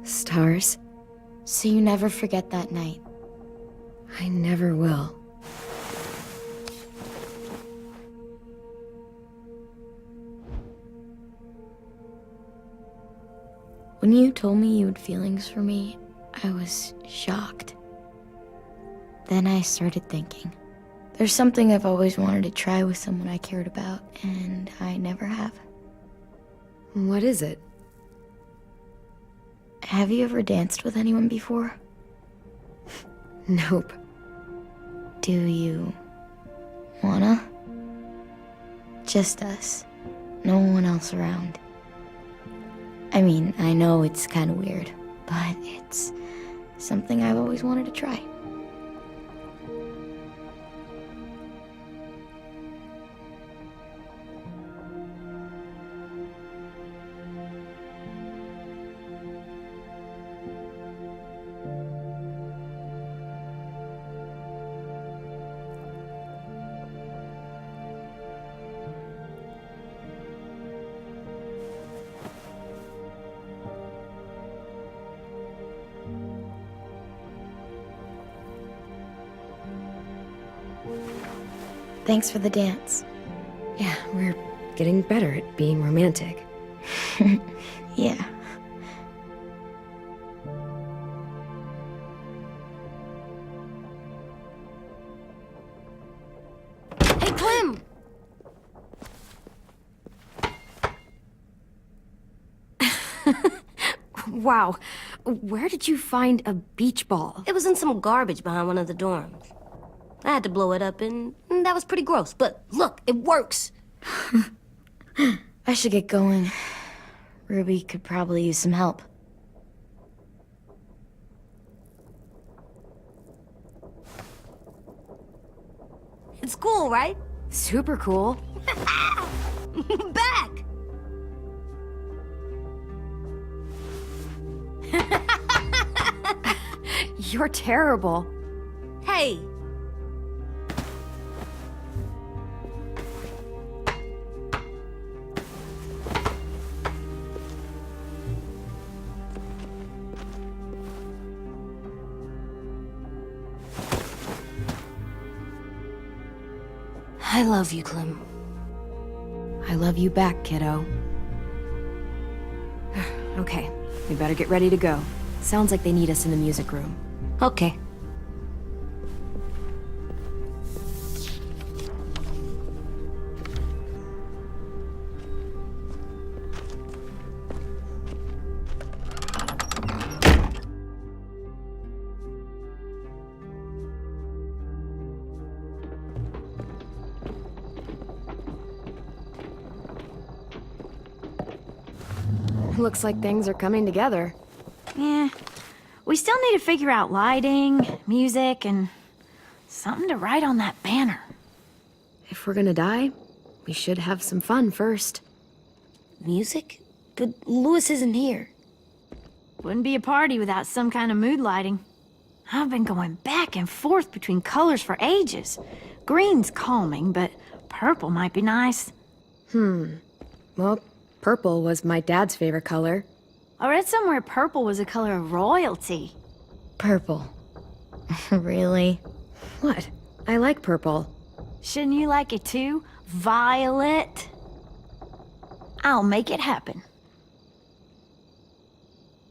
Stars? So you never forget that night. I never will. When you told me you had feelings for me, I was shocked. Then I started thinking. There's something I've always wanted to try with someone I cared about, and I never have. What is it? Have you ever danced with anyone before? Nope. Do you wanna? Just us. No one else around. I mean, I know it's kind of weird, but it's something I've always wanted to try. Thanks for the dance. Yeah, we're getting better at being romantic. Yeah. Hey, Clem! Wow, where did you find a beach ball? It was in some garbage behind one of the dorms. I had to blow it up, and that was pretty gross. But look, it works. I should get going. Ruby could probably use some help. It's cool, right? Super cool. Back! You're terrible. Hey! I love you, Clem. I love you back, kiddo. Okay, we better get ready to go. Sounds like they need us in the music room. Okay. Looks like things are coming together. Yeah. We still need to figure out lighting, music, and something to write on that banner. If we're gonna die, we should have some fun first. Music? But Lewis isn't here. Wouldn't be a party without some kind of mood lighting. I've been going back and forth between colors for ages. Green's calming, but purple might be nice. Well, purple was my dad's favorite color. I read somewhere purple was a color of royalty. Purple. Really? What? I like purple. Shouldn't you like it too? Violet? I'll make it happen.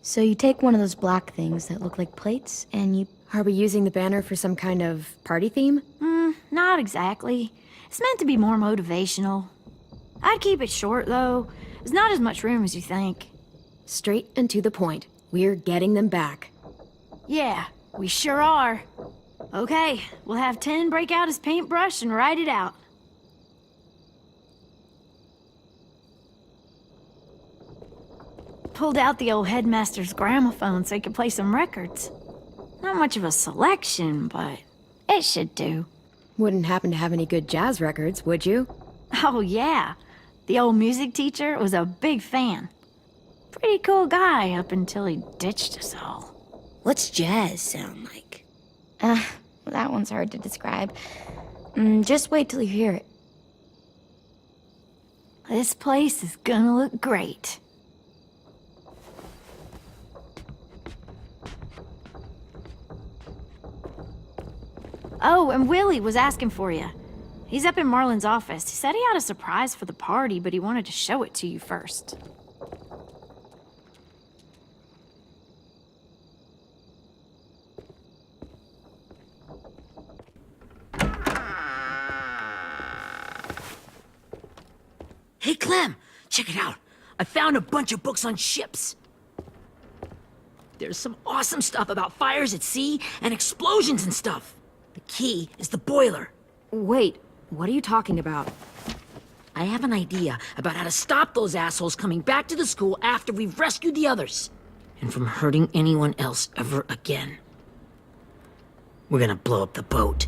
So you take one of those black things that look like plates, and you... Are we using the banner for some kind of party theme? Not exactly. It's meant to be more motivational. I'd keep it short, though. There's not as much room as you think. Straight and to the point. We're getting them back. Yeah, we sure are. Okay, we'll have 10 break out his paintbrush and write it out. Pulled out the old headmaster's gramophone so he could play some records. Not much of a selection, but it should do. Wouldn't happen to have any good jazz records, would you? Oh, yeah. The old music teacher was a big fan. Pretty cool guy up until he ditched us all. What's jazz sound like? That one's hard to describe. Just wait till you hear it. This place is gonna look great. Oh, and Willie was asking for you. He's up in Marlin's office. He said he had a surprise for the party, but he wanted to show it to you first. Hey, Clem, check it out. I found a bunch of books on ships. There's some awesome stuff about fires at sea and explosions and stuff. The key is the boiler. Wait, what are you talking about? I have an idea about how to stop those assholes coming back to the school after we've rescued the others. And from hurting anyone else ever again. We're gonna blow up the boat.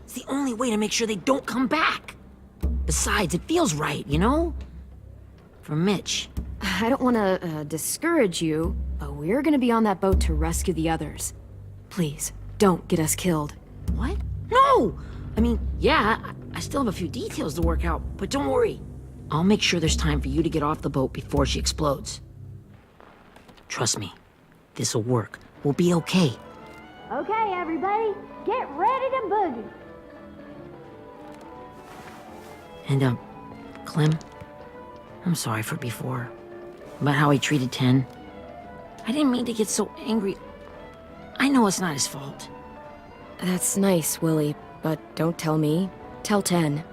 It's the only way to make sure they don't come back. Besides, it feels right, you know? For Mitch. I don't want to discourage you, but we're gonna be on that boat to rescue the others. Please, don't get us killed. What? No! I mean, yeah, I still have a few details to work out, but don't worry. I'll make sure there's time for you to get off the boat before she explodes. Trust me, this'll work. We'll be okay. Okay, everybody, get ready to boogie. And, Clem, I'm sorry for before. About how he treated Ten. I didn't mean to get so angry. I know it's not his fault. That's nice, Willie, but don't tell me. Tell 10.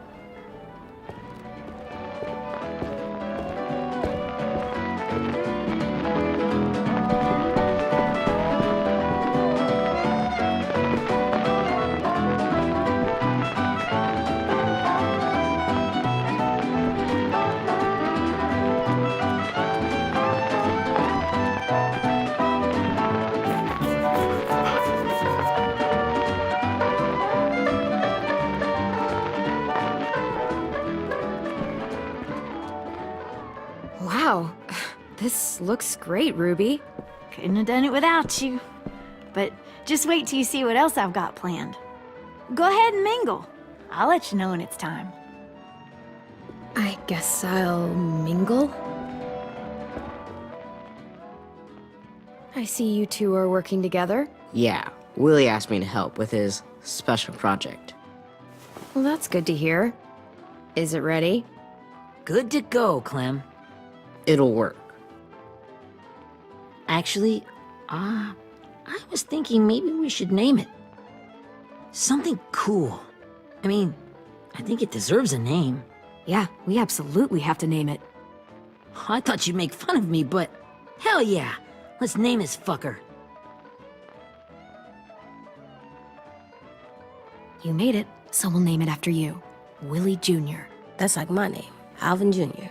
This looks great, Ruby. Couldn't have done it without you. But just wait till you see what else I've got planned. Go ahead and mingle. I'll let you know when it's time. I guess I'll mingle? I see you two are working together. Yeah, Willie asked me to help with his special project. Well, that's good to hear. Is it ready? Good to go, Clem. It'll work. Actually, I was thinking maybe we should name it. Something cool. I mean, I think it deserves a name. Yeah, we absolutely have to name it. I thought you'd make fun of me, but hell yeah. Let's name this fucker. You made it, so we'll name it after you. Willie Jr. That's like my name, Alvin Jr.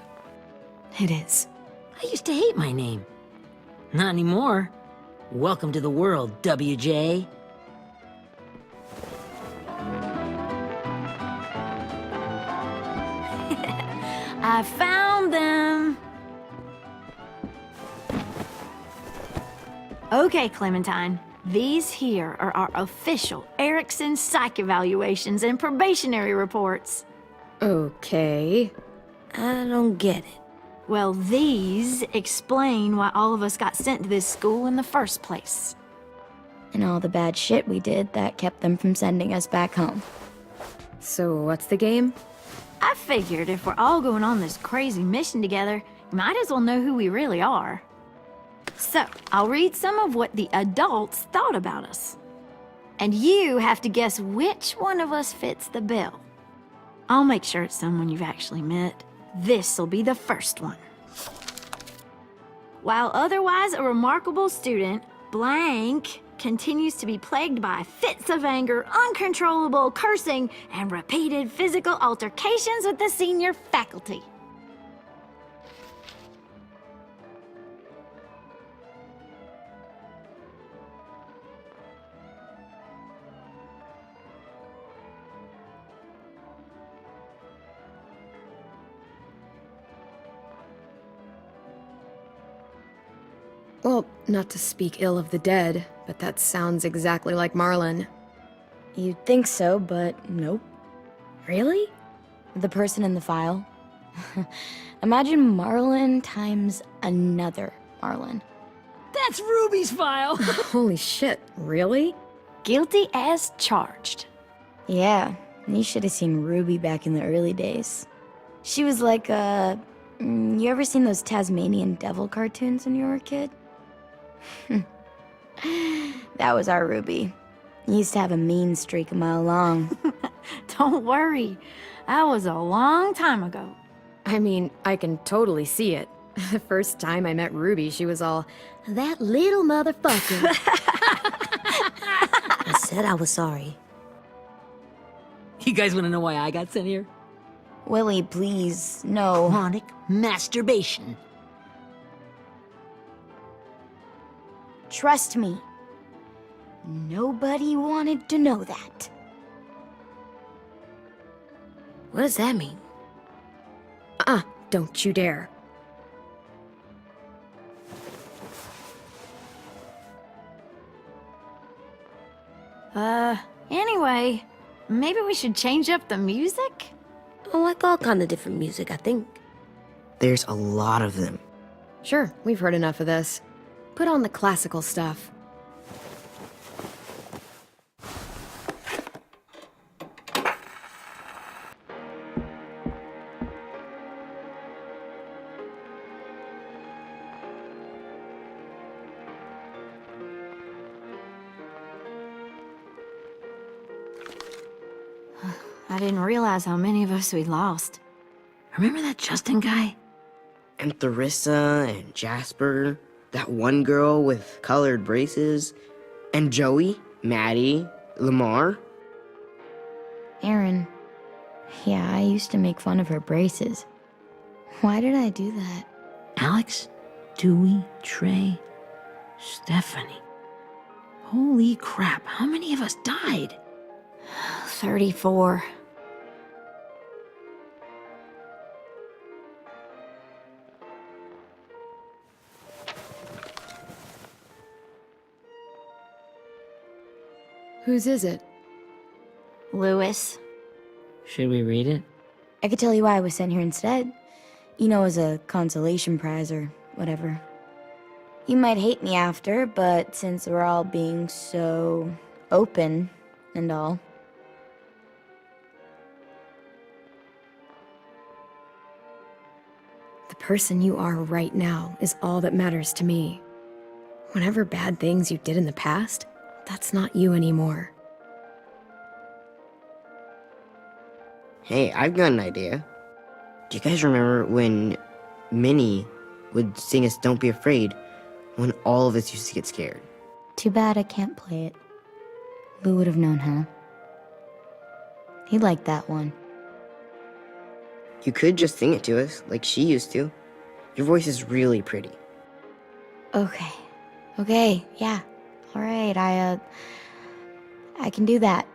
It is. I used to hate my name. Not anymore. Welcome to the world, WJ. I found them! Okay, Clementine. These here are our official Erickson psych evaluations and probationary reports. Okay. I don't get it. Well, these explain why all of us got sent to this school in the first place. And all the bad shit we did that kept them from sending us back home. So what's the game? I figured if we're all going on this crazy mission together, you might as well know who we really are. So, I'll read some of what the adults thought about us. And you have to guess which one of us fits the bill. I'll make sure it's someone you've actually met. This'll be the first one. While otherwise a remarkable student, blank continues to be plagued by fits of anger, uncontrollable cursing, and repeated physical altercations with the senior faculty. Well, not to speak ill of the dead, but that sounds exactly like Marlon. You'd think so, but nope. Really? The person in the file. Imagine Marlon times another Marlon. That's Ruby's file. Holy shit, really? Guilty as charged. Yeah, you should have seen Ruby back in the early days. She was like you ever seen those Tasmanian devil cartoons when you were a kid? That was our Ruby. He used to have a mean streak a mile long. Don't worry, that was a long time ago. I mean, I can totally see it. The first time I met Ruby, she was all, "That little motherfucker." I said I was sorry. You guys want to know why I got sent here? Willie, please, no. Chronic masturbation. Trust me. Nobody wanted to know that. What does that mean? Don't you dare. Anyway, maybe we should change up the music? I like all kind of different music, I think. There's a lot of them. Sure, we've heard enough of this. Put on the classical stuff. I didn't realize how many of us we'd lost. Remember that Justin guy? And Theresa and Jasper, that one girl with colored braces, and Joey, Maddie, Lamar. Aaron. Yeah, I used to make fun of her braces. Why did I do that? Alex, Dewey, Trey, Stephanie. Holy crap, how many of us died? 34. Whose is it? Lewis. Should we read it? I could tell you why I was sent here instead. You know, as a consolation prize or whatever. You might hate me after, but since we're all being so open and all. The person you are right now is all that matters to me. Whatever bad things you did in the past, that's not you anymore. Hey, I've got an idea. Do you guys remember when Minnie would sing us Don't Be Afraid when all of us used to get scared? Too bad I can't play it. Lou would have known, huh? He liked that one. You could just sing it to us, like she used to. Your voice is really pretty. Okay. Okay, yeah. Alright, I can do that.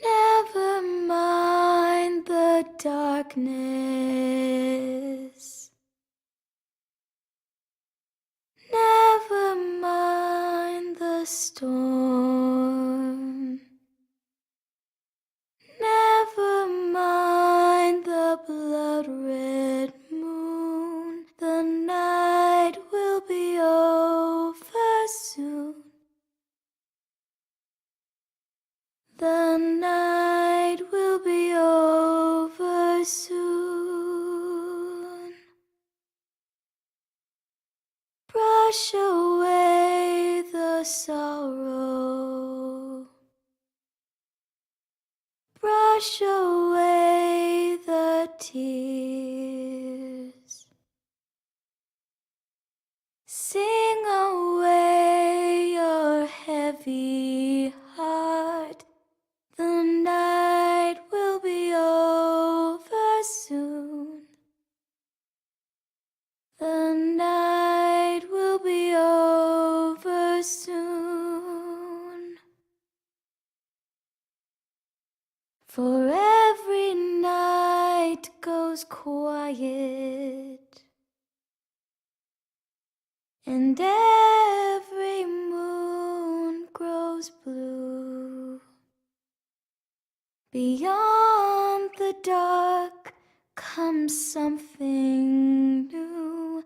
Never mind the darkness. Never mind the storm. Never mind the blood-red moon. The night will be over soon. The night will be over soon. Brush away the sorrow. Brush away the tears. Sing away your heavy heart. The night will be over soon. The night will be over soon. For every night goes quiet, and every moon grows blue. Beyond the dark comes something new.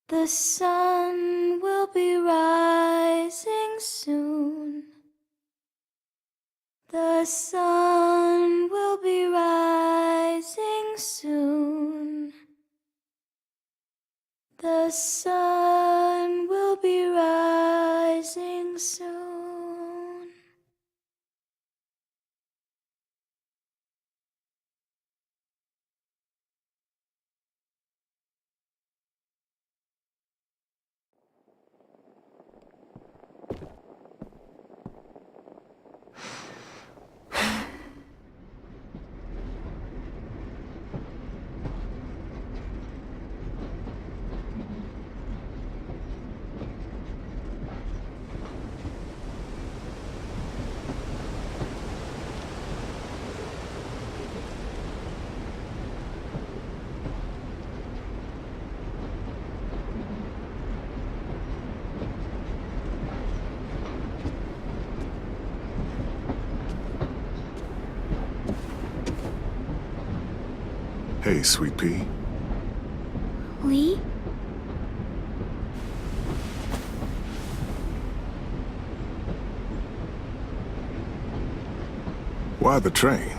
The sun will be rising soon. The sun will be rising soon. The sun will be rising soon. Hey, Sweet Pea. Lee? Why the train?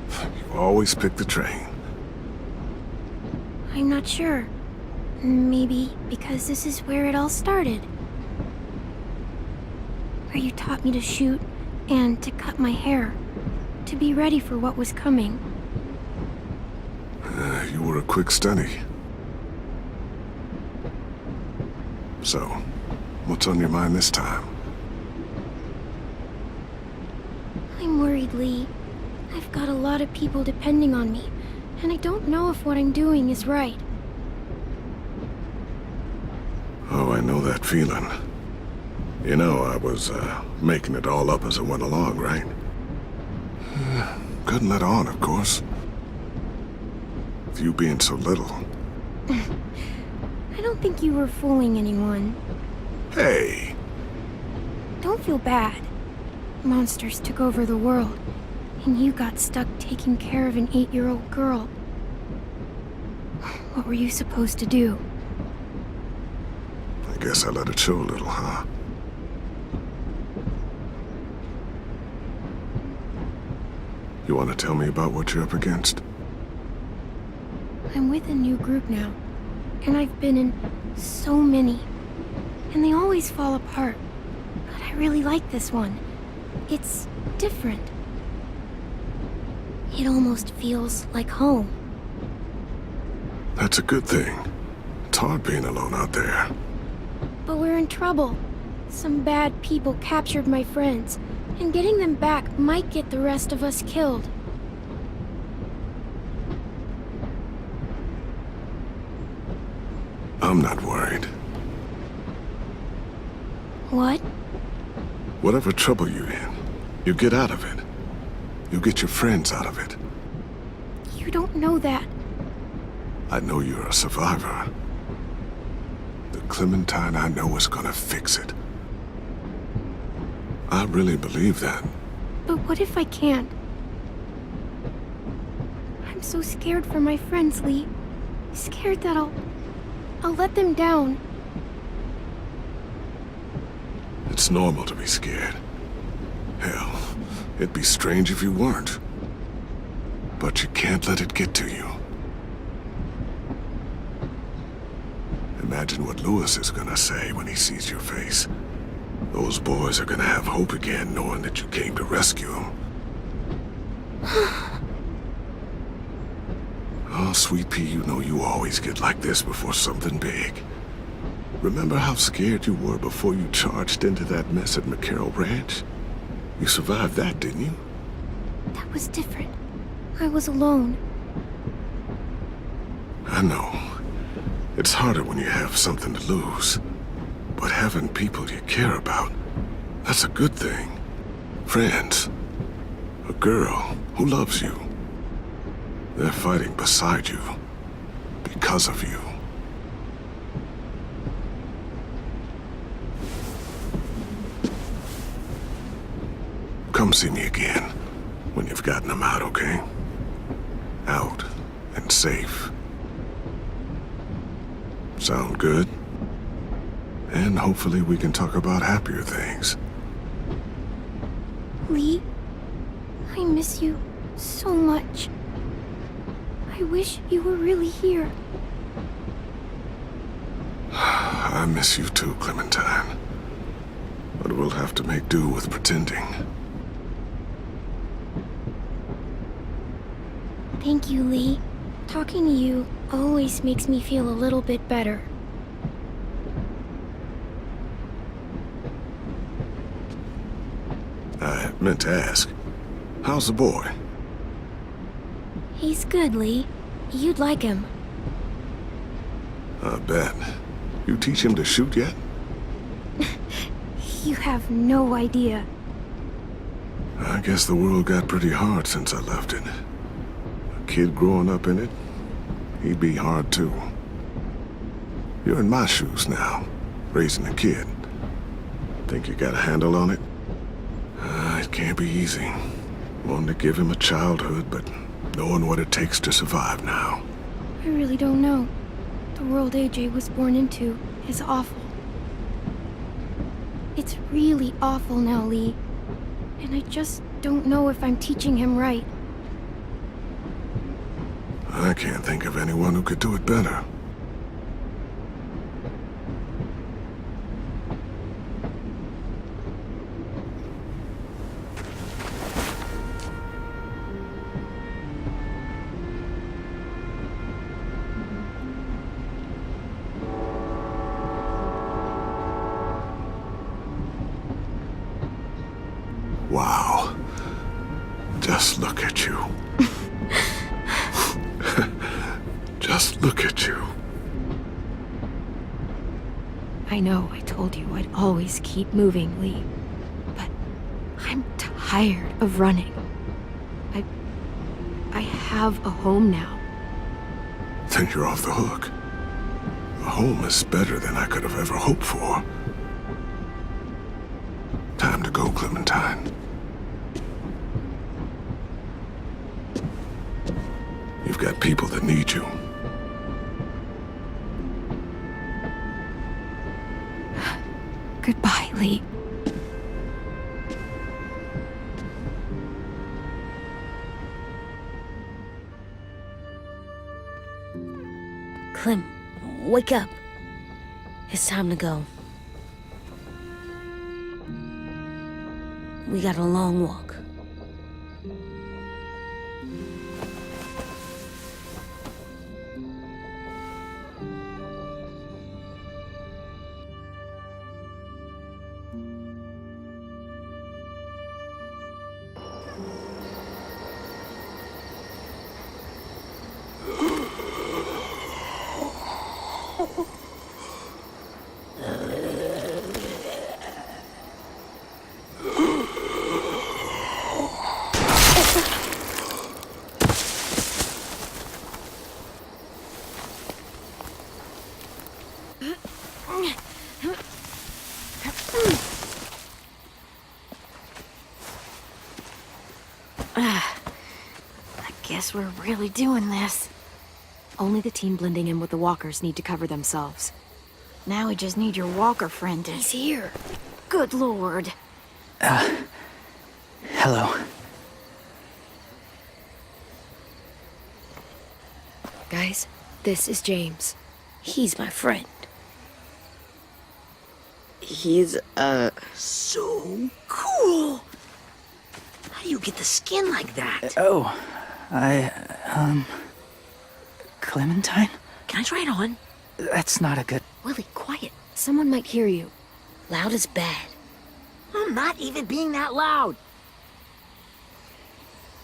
You always pick the train. I'm not sure. Maybe because this is where it all started. Where you taught me to shoot and to cut my hair. To be ready for what was coming. You were a quick study. So, what's on your mind this time? I'm worried, Lee. I've got a lot of people depending on me, and I don't know if what I'm doing is right. Oh, I know that feeling. You know, I was making it all up as I went along, right? Couldn't let on, of course. With you being so little. I don't think you were fooling anyone. Hey! Don't feel bad. Monsters took over the world, and you got stuck taking care of an 8-year-old girl. What were you supposed to do? I guess I let it show a little, huh? You want to tell me about what you're up against? I'm with a new group now, and I've been in so many, and they always fall apart. But I really like this one. It's different. It almost feels like home. That's a good thing. It's hard being alone out there. But we're in trouble. Some bad people captured my friends, and getting them back might get the rest of us killed. I'm not worried. What? Whatever trouble you're in, you get out of it. You get your friends out of it. You don't know that. I know you're a survivor. The Clementine I know is gonna fix it. I really believe that. But what if I can't? I'm so scared for my friends, Lee. Scared that I'll let them down. It's normal to be scared. Hell, it'd be strange if you weren't. But you can't let it get to you. Imagine what Lewis is gonna say when he sees your face. Those boys are gonna have hope again, knowing that you came to rescue them. Oh, Sweet Pea, you know you always get like this before something big. Remember how scared you were before you charged into that mess at McCarroll Ranch? You survived that, didn't you? That was different. I was alone. I know. It's harder when you have something to lose. But having people you care about, that's a good thing. Friends. A girl who loves you. They're fighting beside you. Because of you. Come see me again when you've gotten them out, okay? Out and safe. Sound good? And hopefully we can talk about happier things. Lee, I miss you so much. I wish you were really here. I miss you too, Clementine. But we'll have to make do with pretending. Thank you, Lee. Talking to you always makes me feel a little bit better. I meant to ask, how's the boy? He's good, Lee. You'd like him. I bet. You teach him to shoot yet? You have no idea. I guess the world got pretty hard since I left it. A kid growing up in it, he'd be hard too. You're in my shoes now, raising a kid. Think you got a handle on it? It can't be easy. Wanting to give him a childhood, but knowing what it takes to survive now. I really don't know. The world AJ was born into is awful. It's really awful now, Lee. And I just don't know if I'm teaching him right. I can't think of anyone who could do it better. Wow. Just look at you. Just look at you. I know I told you I'd always keep moving, Lee. But I'm tired of running. I have a home now. Then you're off the hook. A home is better than I could have ever hoped for. Time to go, Clementine. You've got people that need you. Goodbye, Lee. Clem, wake up. It's time to go. We got a long walk. Guess we're really doing this. Only the team blending in with the walkers need to cover themselves. Now we just need your walker friend to... He's here. Good lord. Hello. Guys, this is James. He's my friend. He's, So cool! How do you get the skin like that? Clementine? Can I try it on? That's not a good... Willie, quiet. Someone might hear you. Loud is bad. I'm not even being that loud.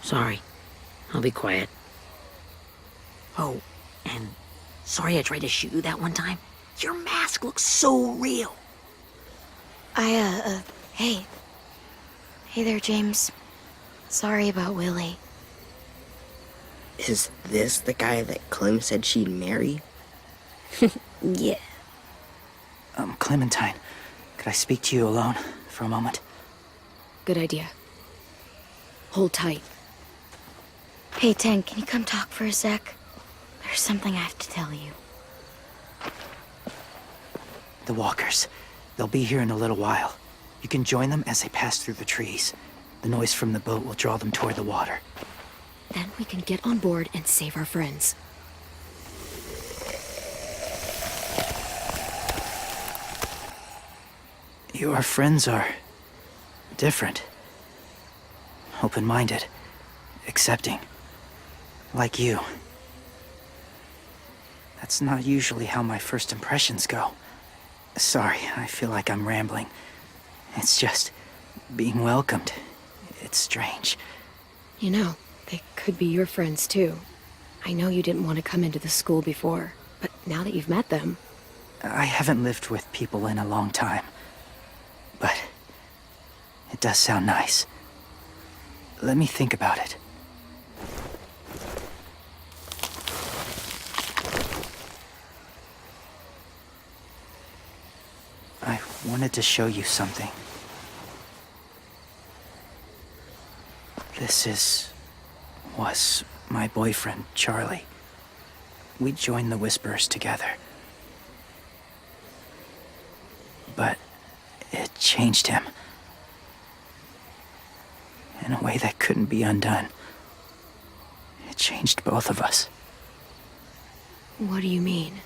Sorry. I'll be quiet. Oh, and sorry I tried to shoot you that one time. Your mask looks so real. Hey. Hey there, James. Sorry about Willie. is this the guy that Clem said she'd marry? Yeah. Clementine, could I speak to you alone for a moment? Good idea. Hold tight. Hey, Tank, can you come talk for a sec? There's something I have to tell you. The walkers. They'll be here in a little while. You can join them as they pass through the trees. The noise from the boat will draw them toward the water. Then we can get on board and save our friends. Your friends are... different. Open-minded. Accepting. Like you. That's not usually how my first impressions go. Sorry, I feel like I'm rambling. It's just... being welcomed. It's strange. You know, they could be your friends too. I know you didn't want to come into the school before, but now that you've met them... I haven't lived with people in a long time. But... it does sound nice. Let me think about it. I wanted to show you something. was my boyfriend, Charlie. We joined the Whisperers together. But it changed him. In a way that couldn't be undone. It changed both of us. What do you mean?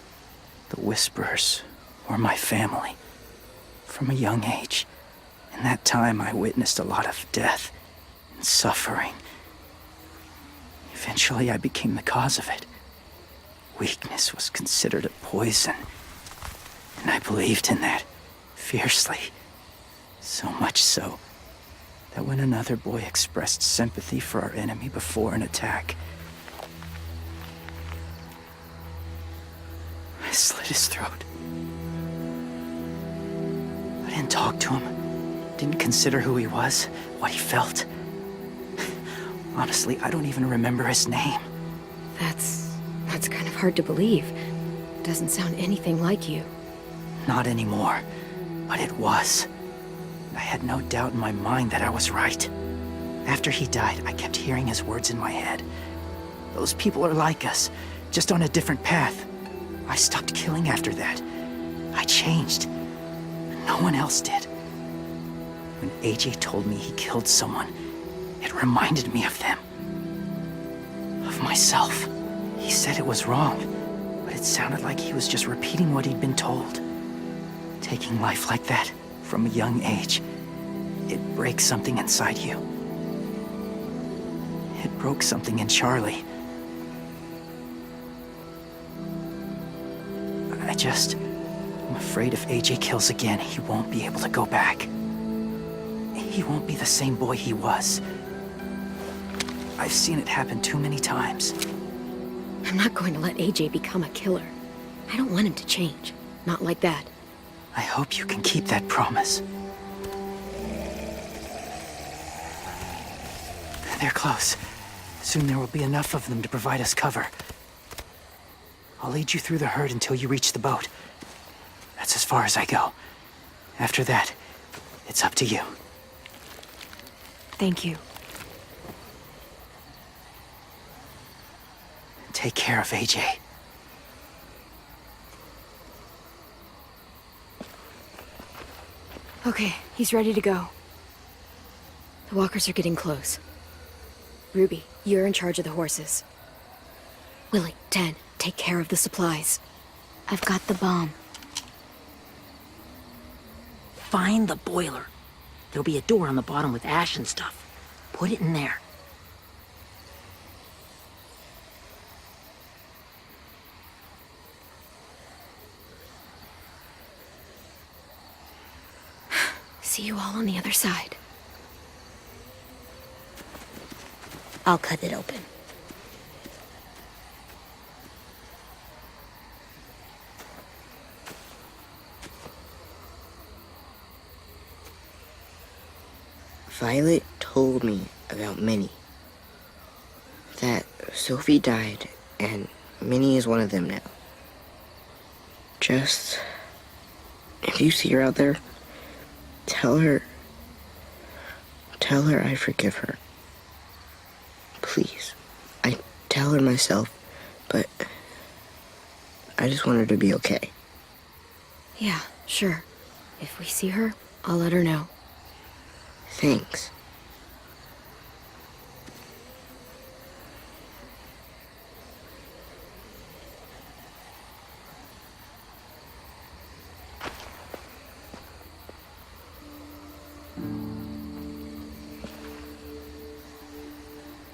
The Whisperers were my family. From a young age. In that time, I witnessed a lot of death and suffering. Eventually, I became the cause of it. Weakness was considered a poison. And I believed in that fiercely. So much so that when another boy expressed sympathy for our enemy before an attack, I slit his throat. didn't talk to him. Didn't consider who he was, what he felt. Honestly, I don't even remember his name. That's kind of hard to believe. Doesn't sound anything like you. Not anymore, but it was. I had no doubt in my mind that I was right. After he died, I kept hearing his words in my head. Those people are like us, just on a different path. I stopped killing after that. I changed. No one else did. When AJ told me he killed someone, it reminded me of them. Of myself. He said it was wrong, but it sounded like he was just repeating what he'd been told. Taking life like that, from a young age, it breaks something inside you. It broke something in Charlie. I'm afraid if AJ kills again, he won't be able to go back. He won't be the same boy he was. I've seen it happen too many times. I'm not going to let AJ become a killer. I don't want him to change. Not like that. I hope you can keep that promise. They're close. Soon there will be enough of them to provide us cover. I'll lead you through the herd until you reach the boat. That's as far as I go. After that, it's up to you. Thank you. Take care of AJ. Okay, he's ready to go. The walkers are getting close. Ruby, you're in charge of the horses. Willie, Dan, take care of the supplies. I've got the bomb. Find the boiler. There'll be a door on the bottom with ash and stuff. Put it in there. See you all on the other side. I'll cut it open. Violet told me about Minnie. That Sophie died, and Minnie is one of them now. Just... if you see her out there, tell her I forgive her. Please. I tell her myself, but I just want her to be okay. Yeah, sure. If we see her, I'll let her know. Thanks.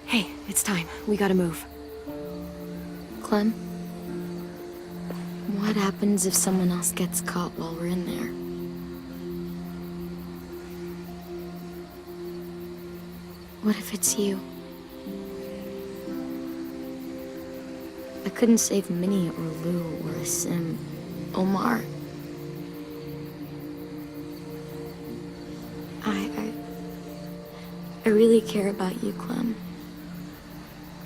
Hey, it's time. We gotta move. Clem? What happens if someone else gets caught while we're in there? What if it's you? I couldn't save Minnie or Lou or Sim, Omar. I really care about you, Clem.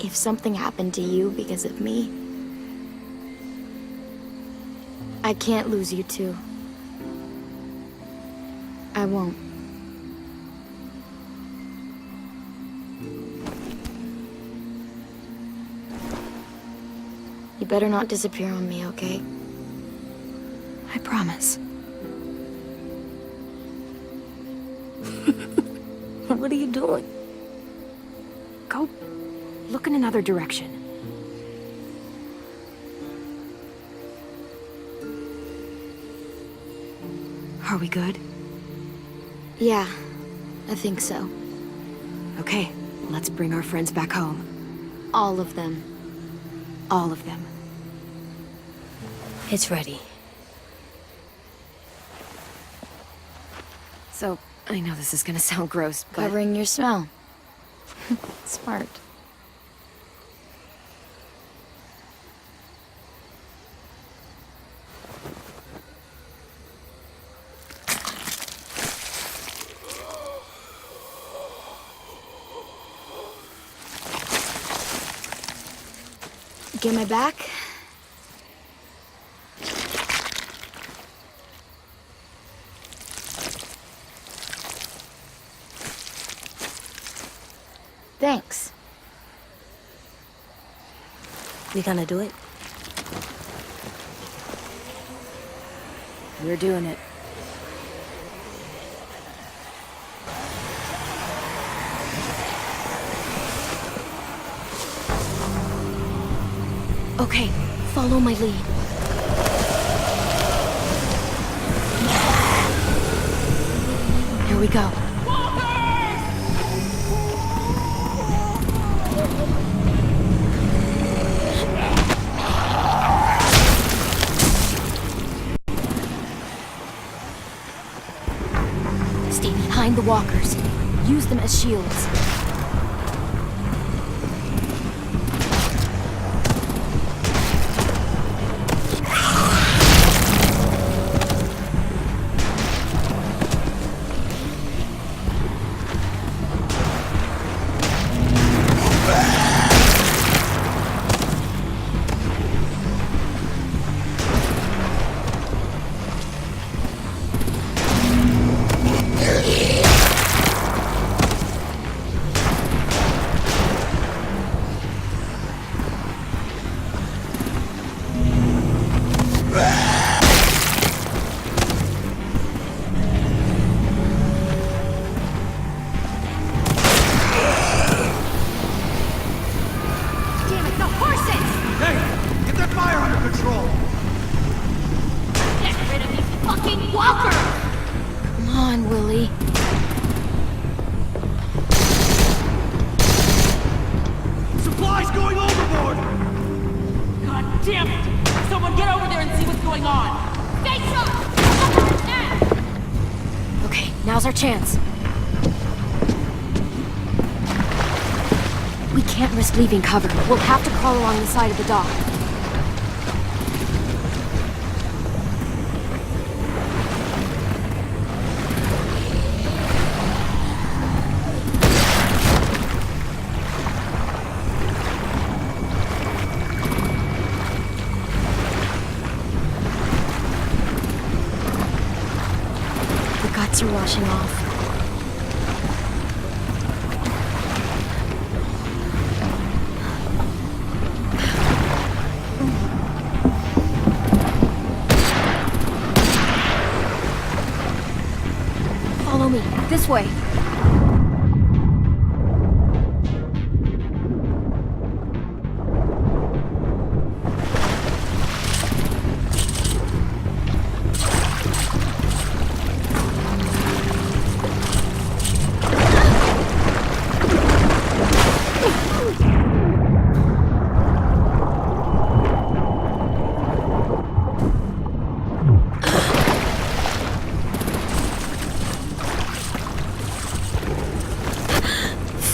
If something happened to you because of me, I can't lose you too. I won't. You better not disappear on me, okay? I promise. What are you doing? Go look in another direction. Are we good? Yeah, I think so. Okay, let's bring our friends back home. All of them. All of them. It's ready. So, I know this is gonna sound gross, but... Covering your smell. Smart. Get my back? Thanks. We gonna do it? We're doing it. Okay, follow my lead. Here we go. Stay behind the walkers. Use them as shields. Come on, Willie. Supplies going overboard! God damn it! Someone get over there and see what's going on! Face up! Okay, now's our chance. We can't risk leaving cover. We'll have to crawl along the side of the dock. The guts are washing off. Follow me. This way.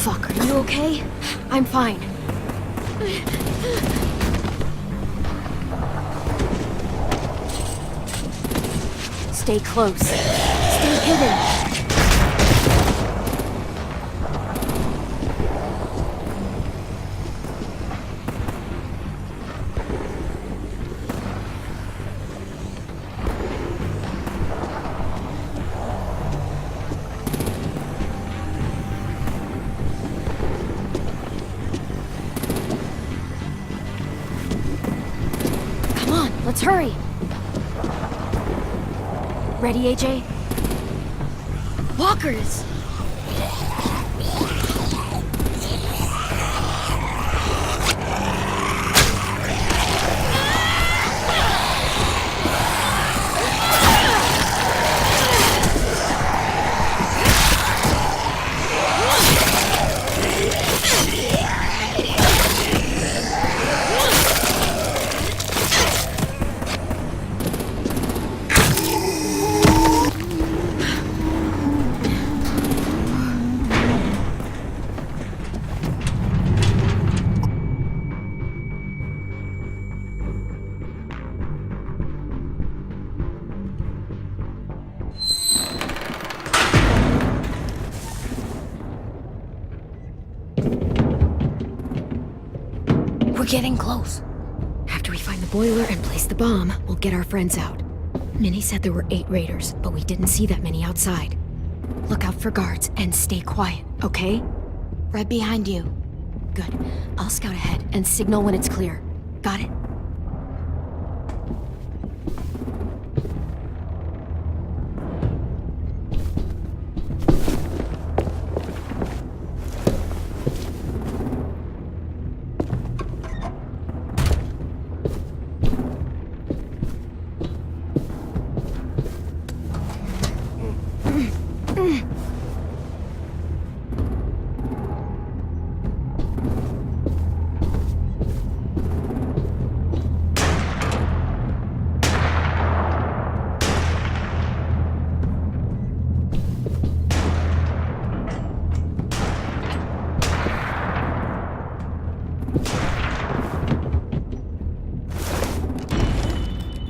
Fuck, are you okay? I'm fine. Stay close. Stay hidden. Come on, let's hurry. Ready, AJ? Walkers! We're getting close. find the boiler and place the bomb, we'll get our friends out. Minnie said there were 8 raiders, but we didn't see that many outside. Look out for guards and stay quiet, okay? Right behind you. Good. I'll scout ahead and signal when it's clear. Got it?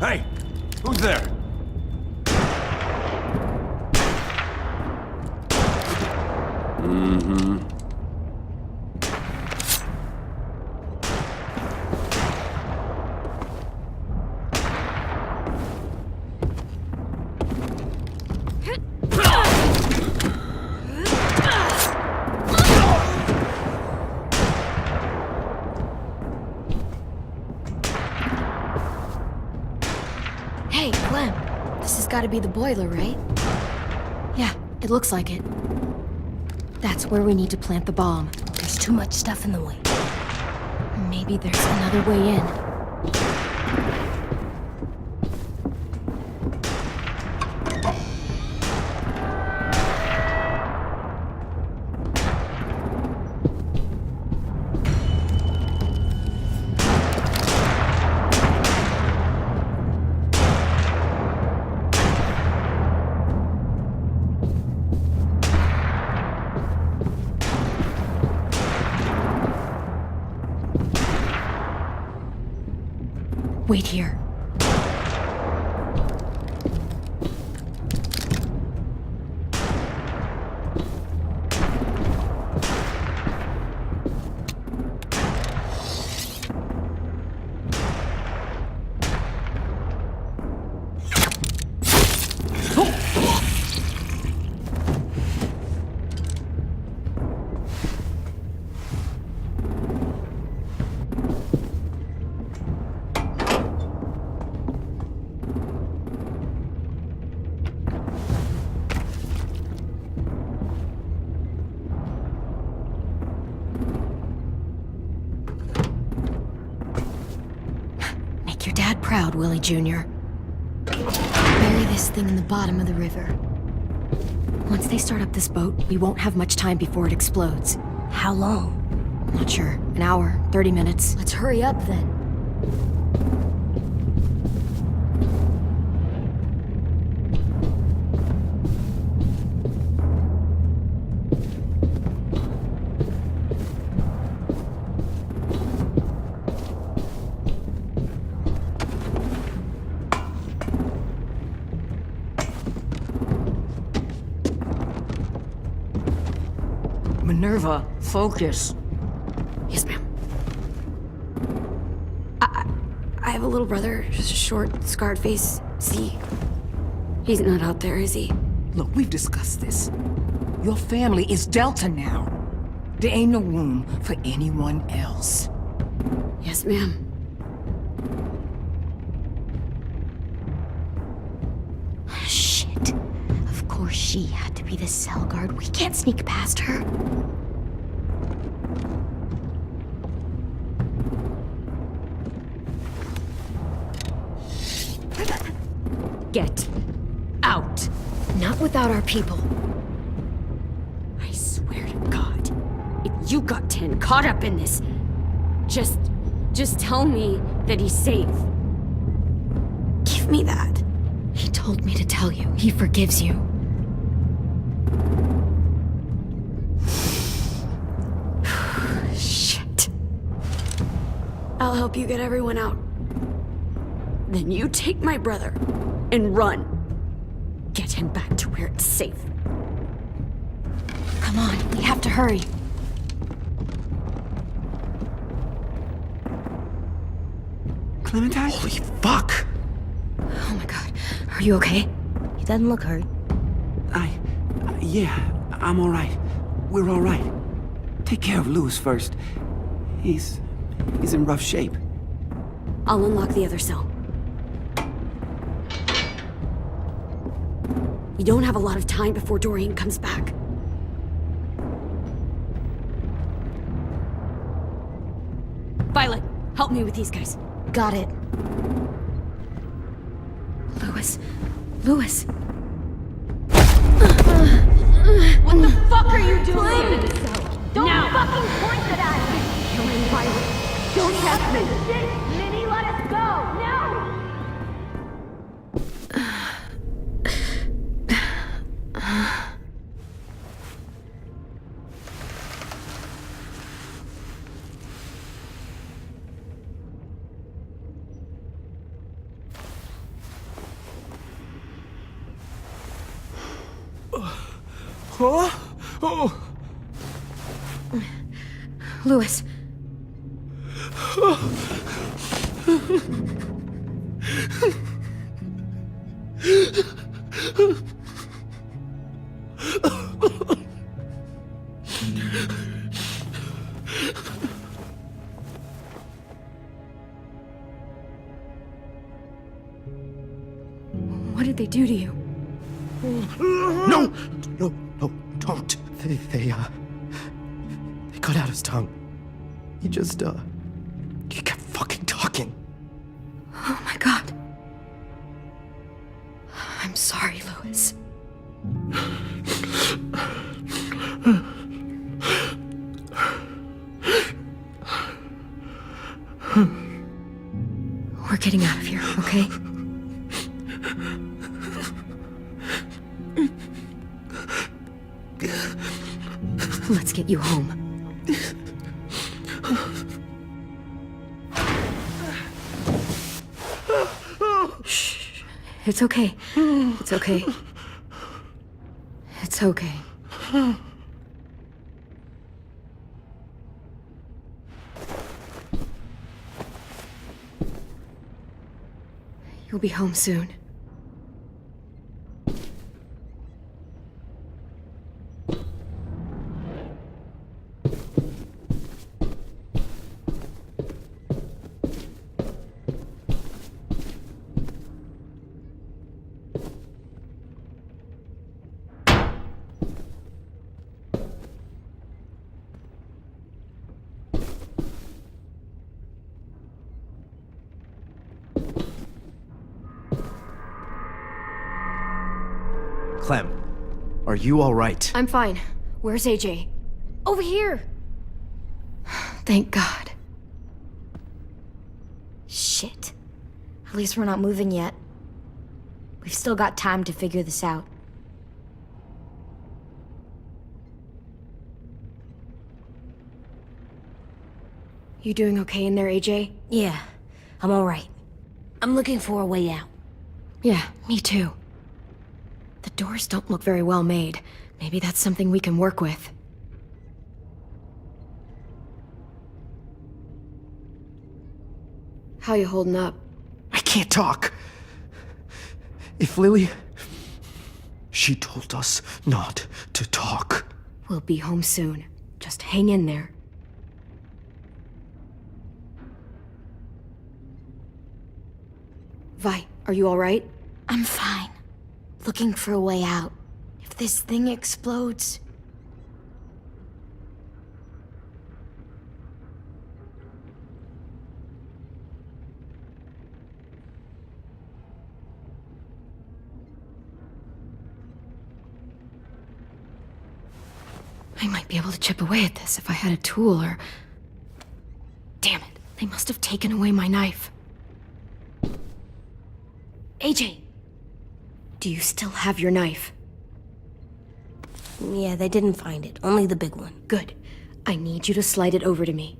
Hey! Who's there? Hey, Clem. This has got to be the boiler, right? Yeah, it looks like it. That's where we need to plant the bomb. There's too much stuff in the way. Maybe there's another way in. Wait here. Make your dad proud, Willie Jr. Bury this thing in the bottom of the river. Once they start up this boat, we won't have much time before it explodes. How long? Not sure. An hour, 30 minutes. Let's hurry up then. Minerva, focus. Yes, ma'am. I have a little brother, just a short, scarred face. See? He's not out there, is he? Look, we've discussed this. Your family is Delta now. There ain't no room for anyone else. Yes, ma'am. Shit. Of course she had to be the cell guard. We can't sneak past her. Get out. Not without our people. I swear to God, if you got 10 caught up in this, just tell me that he's safe. Give me that. He told me to tell you. He forgives you. Shit. I'll help you get everyone out. Then you take my brother and run. Get him back to where it's safe. Come on, we have to hurry. Clementine? Holy fuck! Oh my god. Are you okay? He doesn't look hurt. Yeah, I'm alright. We're alright. Take care of Louis first. He's in rough shape. I'll unlock the other cell. You don't have a lot of time before Dorian comes back. Violet, help me with these guys. Got it. Louis. Louis. What the fuck are you doing? Don't fucking point it at me! Killing Violet. Don't test me. Minnie, let us go! No! Louis. What did they do to you? No! No, don't. They cut out his tongue. He kept fucking talking. Oh my god. I'm sorry, Louis. We're getting out of here, okay? Let's get you home. Shh. It's okay. It's okay. It's okay. You'll be home soon. Clem, are you alright? I'm fine. Where's AJ? Over here! Thank God. Shit. At least we're not moving yet. We've still got time to figure this out. You doing okay in there, AJ? Yeah, I'm alright. I'm looking for a way out. Yeah, me too. The doors don't look very well made. Maybe that's something we can work with. How you holding up? I can't talk. If Lily... She told us not to talk. We'll be home soon. Just hang in there. Vi, are you alright? I'm fine. Looking for a way out. If this thing explodes... I might be able to chip away at this if I had a tool or... Damn it, they must have taken away my knife. AJ! Do you still have your knife? Yeah, they didn't find it. Only the big one. Good. I need you to slide it over to me.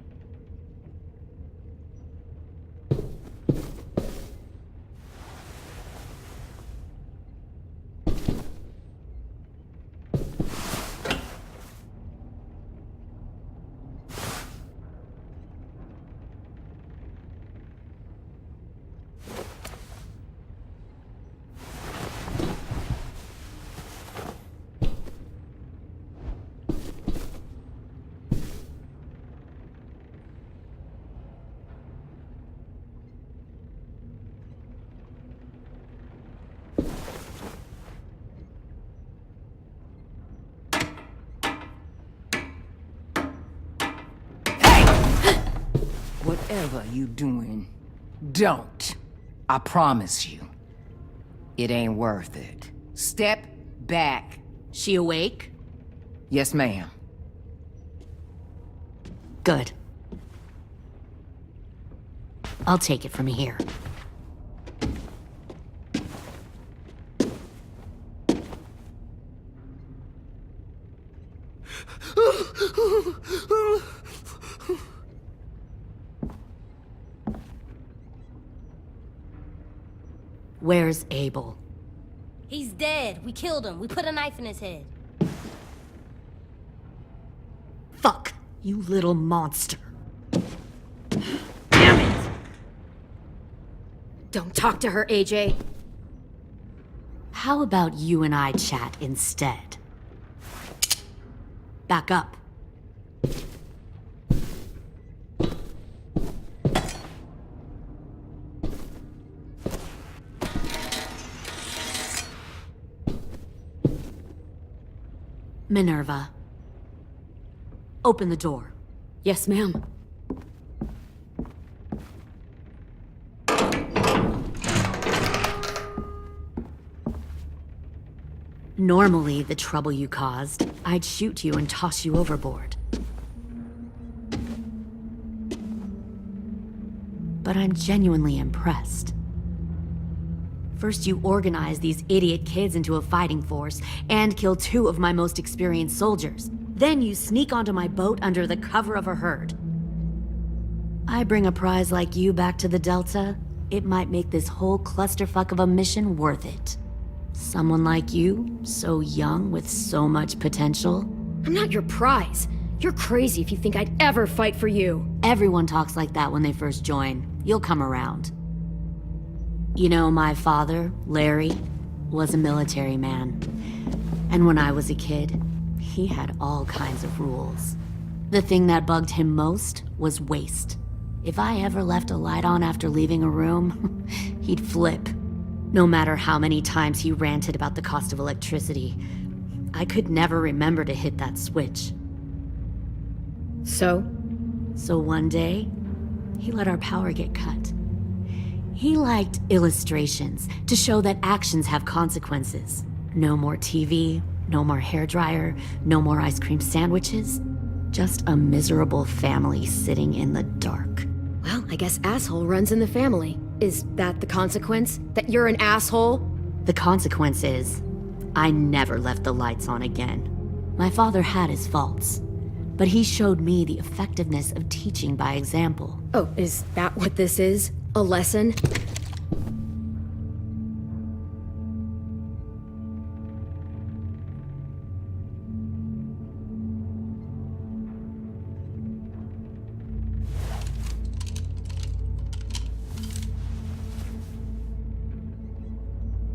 Whatever you doing, don't. I promise you. It ain't worth it. Step back. She awake? Yes, ma'am. Good. I'll take it from here. Where's Abel? He's dead. We killed him. We put a knife in his head. Fuck, you little monster. Damn it! Don't talk to her, AJ. How about you and I chat instead? Back up. Minerva. Open the door. Yes, ma'am. Normally, the trouble you caused, I'd shoot you and toss you overboard. But I'm genuinely impressed. First, you organize these idiot kids into a fighting force and kill 2 of my most experienced soldiers. Then you sneak onto my boat under the cover of a herd. I bring a prize like you back to the Delta, it might make this whole clusterfuck of a mission worth it. Someone like you, so young with so much potential. I'm not your prize. You're crazy if you think I'd ever fight for you. Everyone talks like that when they first join. You'll come around. You know, my father, Larry, was a military man. And when I was a kid, he had all kinds of rules. The thing that bugged him most was waste. If I ever left a light on after leaving a room, he'd flip. No matter how many times he ranted about the cost of electricity, I could never remember to hit that switch. So? So one day, he let our power get cut. He liked illustrations to show that actions have consequences. No more TV, no more hairdryer, no more ice cream sandwiches. Just a miserable family sitting in the dark. Well, I guess asshole runs in the family. Is that the consequence? That you're an asshole? The consequence is, I never left the lights on again. My father had his faults, but he showed me the effectiveness of teaching by example. Oh, is that what this is? A lesson?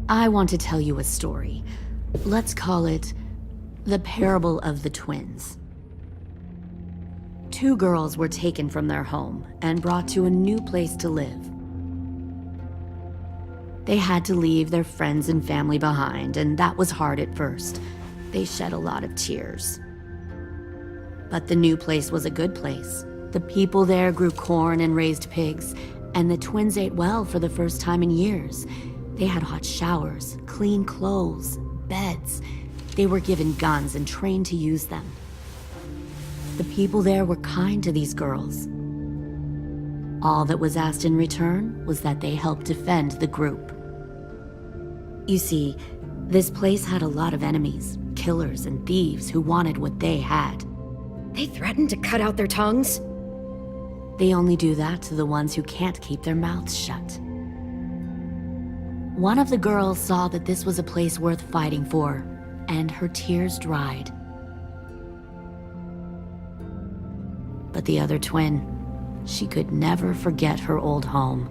I want to tell you a story. Let's call it the parable of the twins. 2 girls were taken from their home and brought to a new place to live. They had to leave their friends and family behind, and that was hard at first. They shed a lot of tears. But the new place was a good place. The people there grew corn and raised pigs, and the twins ate well for the first time in years. They had hot showers, clean clothes, beds. They were given guns and trained to use them. The people there were kind to these girls. All that was asked in return was that they help defend the group. You see, this place had a lot of enemies, killers and thieves who wanted what they had. They threatened to cut out their tongues? They only do that to the ones who can't keep their mouths shut. One of the girls saw that this was a place worth fighting for, and her tears dried. But the other twin, she could never forget her old home.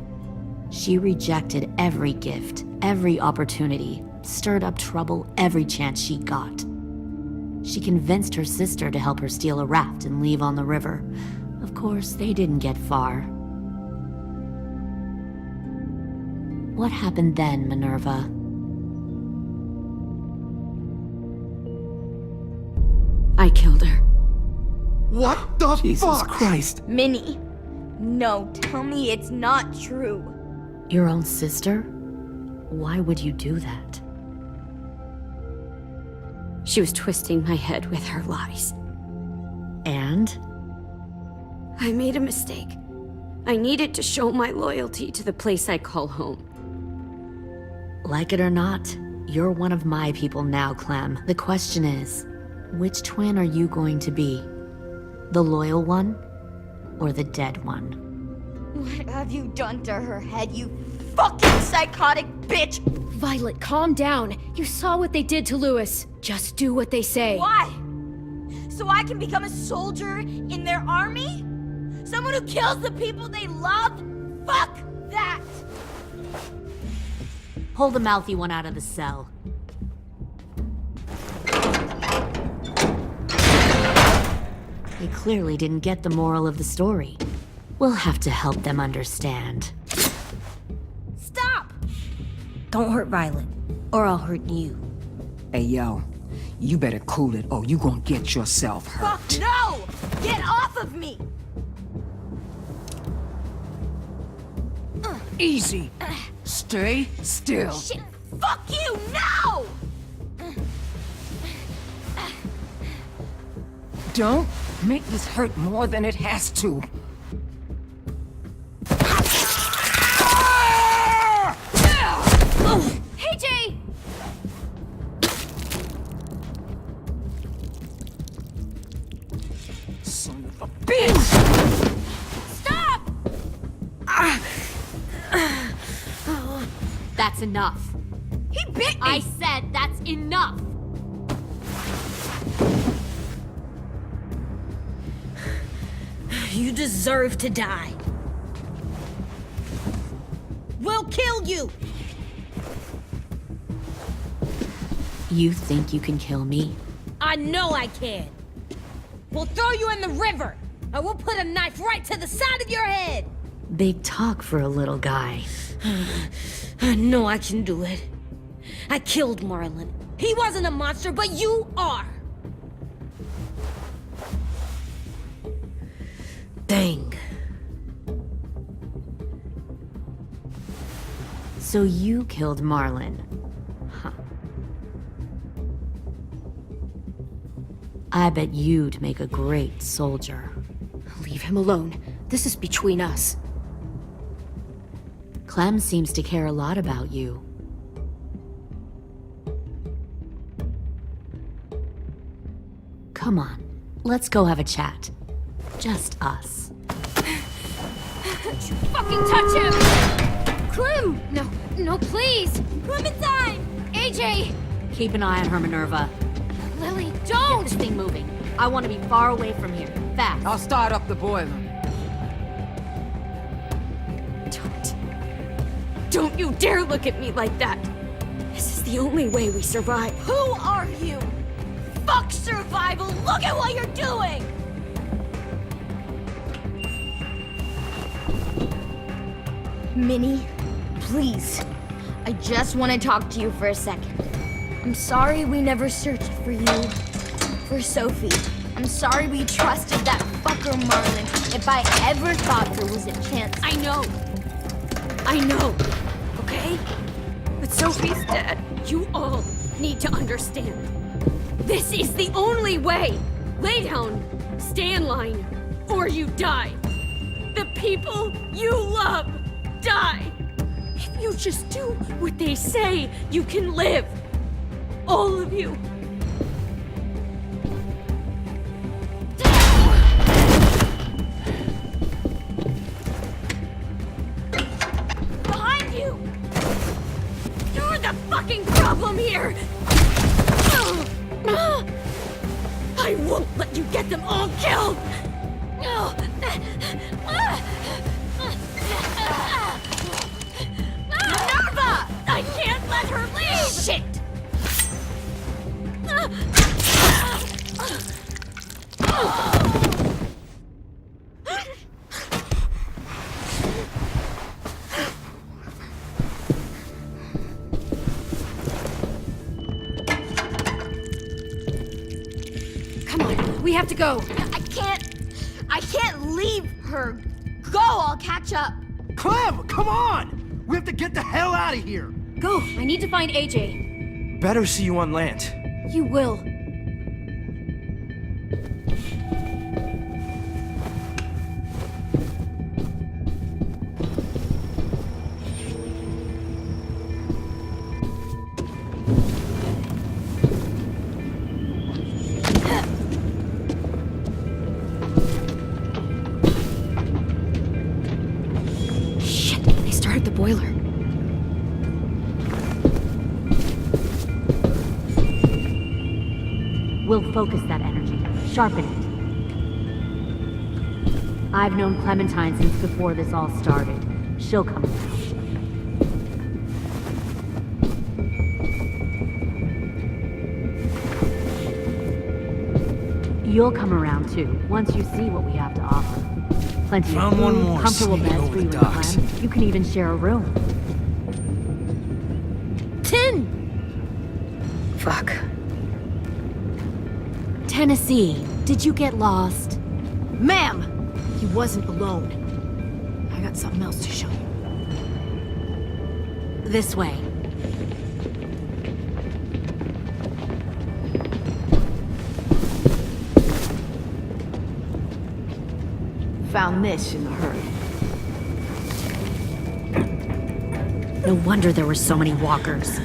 She rejected every gift, every opportunity, stirred up trouble every chance she got. She convinced her sister to help her steal a raft and leave on the river. Of course, they didn't get far. What happened then, Minerva? I killed her. What the Jesus fuck? Christ. Minnie, No, tell me it's not true. Your own sister? Why would you do that? She was twisting my head with her lies. And? I made a mistake. I needed to show my loyalty to the place I call home. Like it or not, you're one of my people now, Clem. The question is, which twin are you going to be? The loyal one, or the dead one? What have you done to her head, you fucking psychotic bitch? Violet, calm down. You saw what they did to Louis. Just do what they say. Why? So I can become a soldier in their army? Someone who kills the people they love? Fuck that! Pull the mouthy one out of the cell. They clearly didn't get the moral of the story. We'll have to help them understand. Stop! Don't hurt Violet, or I'll hurt you. Hey, yo. You better cool it, or you gonna get yourself hurt. Fuck no! Get off of me! Easy. Stay still. Shit! Fuck you! No! Don't make this hurt more than it has to. Hey, Jay! Son of a bitch! Stop! That's enough. He bit me! I said that's enough! You deserve to die. We'll kill you! You think you can kill me? I know I can. We'll throw you in the river, and we'll put a knife right to the side of your head. Big talk for a little guy. I know I can do it. I killed Marlon. He wasn't a monster, but you are. Dang. So you killed Marlon. Huh. I bet you'd make a great soldier. Leave him alone. This is between us. Clem seems to care a lot about you. Come on, let's go have a chat. Just us. Don't you fucking touch him! Clem! No, please! Clementine! AJ! Keep an eye on her, Minerva. Lily, don't! Get this thing moving. I want to be far away from here. Fast. I'll start up the boiler. Don't you dare look at me like that! This is the only way we survive. Who are you? Fuck survival! Look at what you're doing! Minnie, please. I just want to talk to you for a second. I'm sorry we never searched for you. For Sophie. I'm sorry we trusted that fucker Marlon. If I ever thought there was a chance. I know, okay? But Sophie's dead. You all need to understand. This is the only way! Lay down, stay in line, or you die. The people you love die. If you just do what they say, you can live. All of you. Behind you! You're the fucking problem here! I won't let you get them all killed! Minerva! I can't let her leave! Shit! Come on, we have to go. I can't leave her. go, I'll catch up. Clem, come on! We have to get the hell out of here! Go! I need to find AJ. Better see you on land. You will. Shit, they started the boiler. We'll focus that energy, sharpen it. I've known Clementine since before this all started. She'll come around. You'll come around too, once you see what we have to offer. Plenty Found of one food, more comfortable sneaking beds over for the you and docks. Clem. You can even share a room. Tin! Fuck. Tennessee, did you get lost? Ma'am! He wasn't alone. I got something else to show you. This way. Found this in a hurry. No wonder there were so many walkers.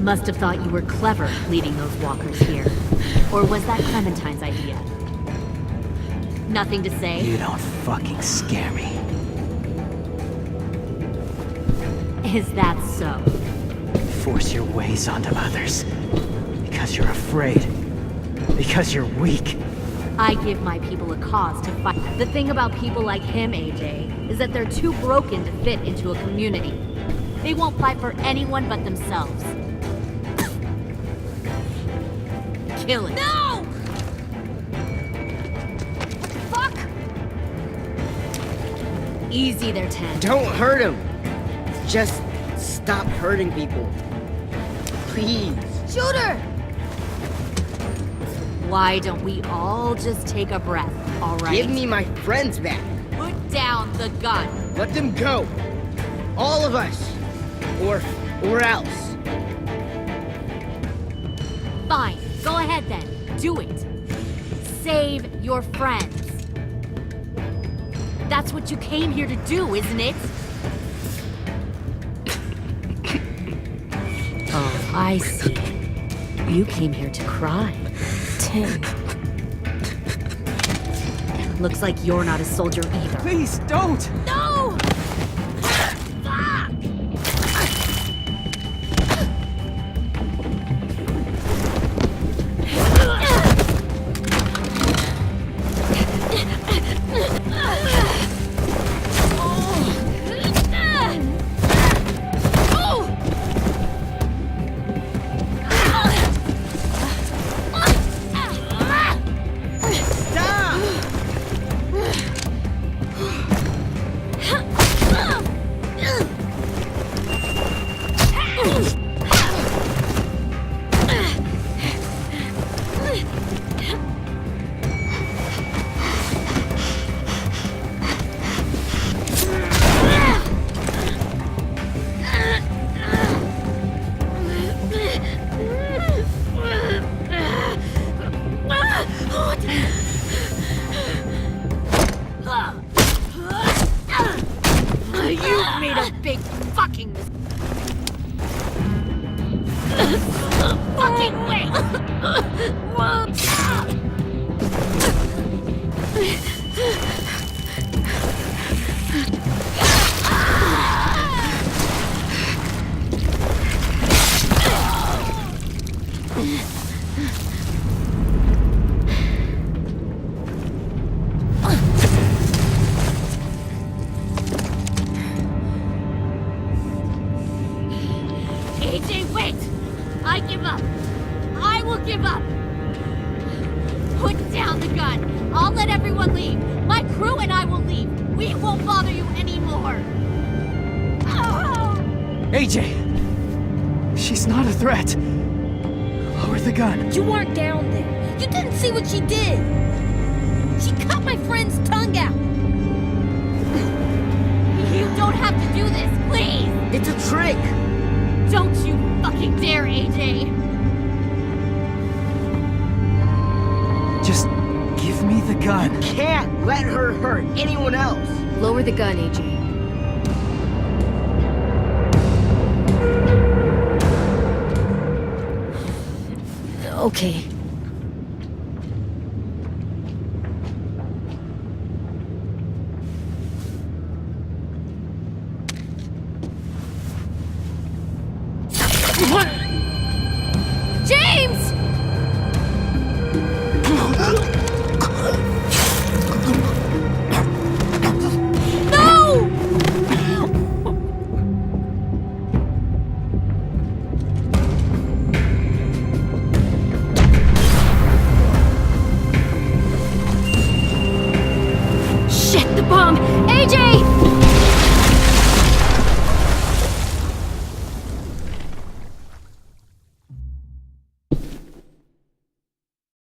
Must have thought you were clever leading those walkers here. Or was that Clementine's idea? Nothing to say? You don't fucking scare me. Is that so? Force your ways onto others. Because you're afraid. Because you're weak. I give my people a cause to fight. The thing about people like him, AJ, is that they're too broken to fit into a community. They won't fight for anyone but themselves. Kill it. No! Fuck! Easy there, Ten. Don't hurt him. Just stop hurting people. Please. Shoot her! Why don't we all just take a breath, all right? Give me my friends back. Put down the gun. Let them go. All of us. Or else. Fine. Go ahead then. Do it. Save your friends. That's what you came here to do, isn't it? Oh, I see. You came here to cry. Tin. Looks like you're not a soldier either. Please, don't! No! You made a big fucking fucking wait! AJ, wait! I give up. I will give up. Put down the gun. I'll let everyone leave. My crew and I will leave. We won't bother you anymore. AJ! She's not a threat. Lower the gun. You weren't down there. You didn't see what she did. She cut my friend's tongue out. You don't have to do this, please! It's a trick! Don't you fucking dare, AJ! Just give me the gun. Can't let her hurt anyone else! Lower the gun, AJ. Okay. James! No! Shit, the bomb! AJ!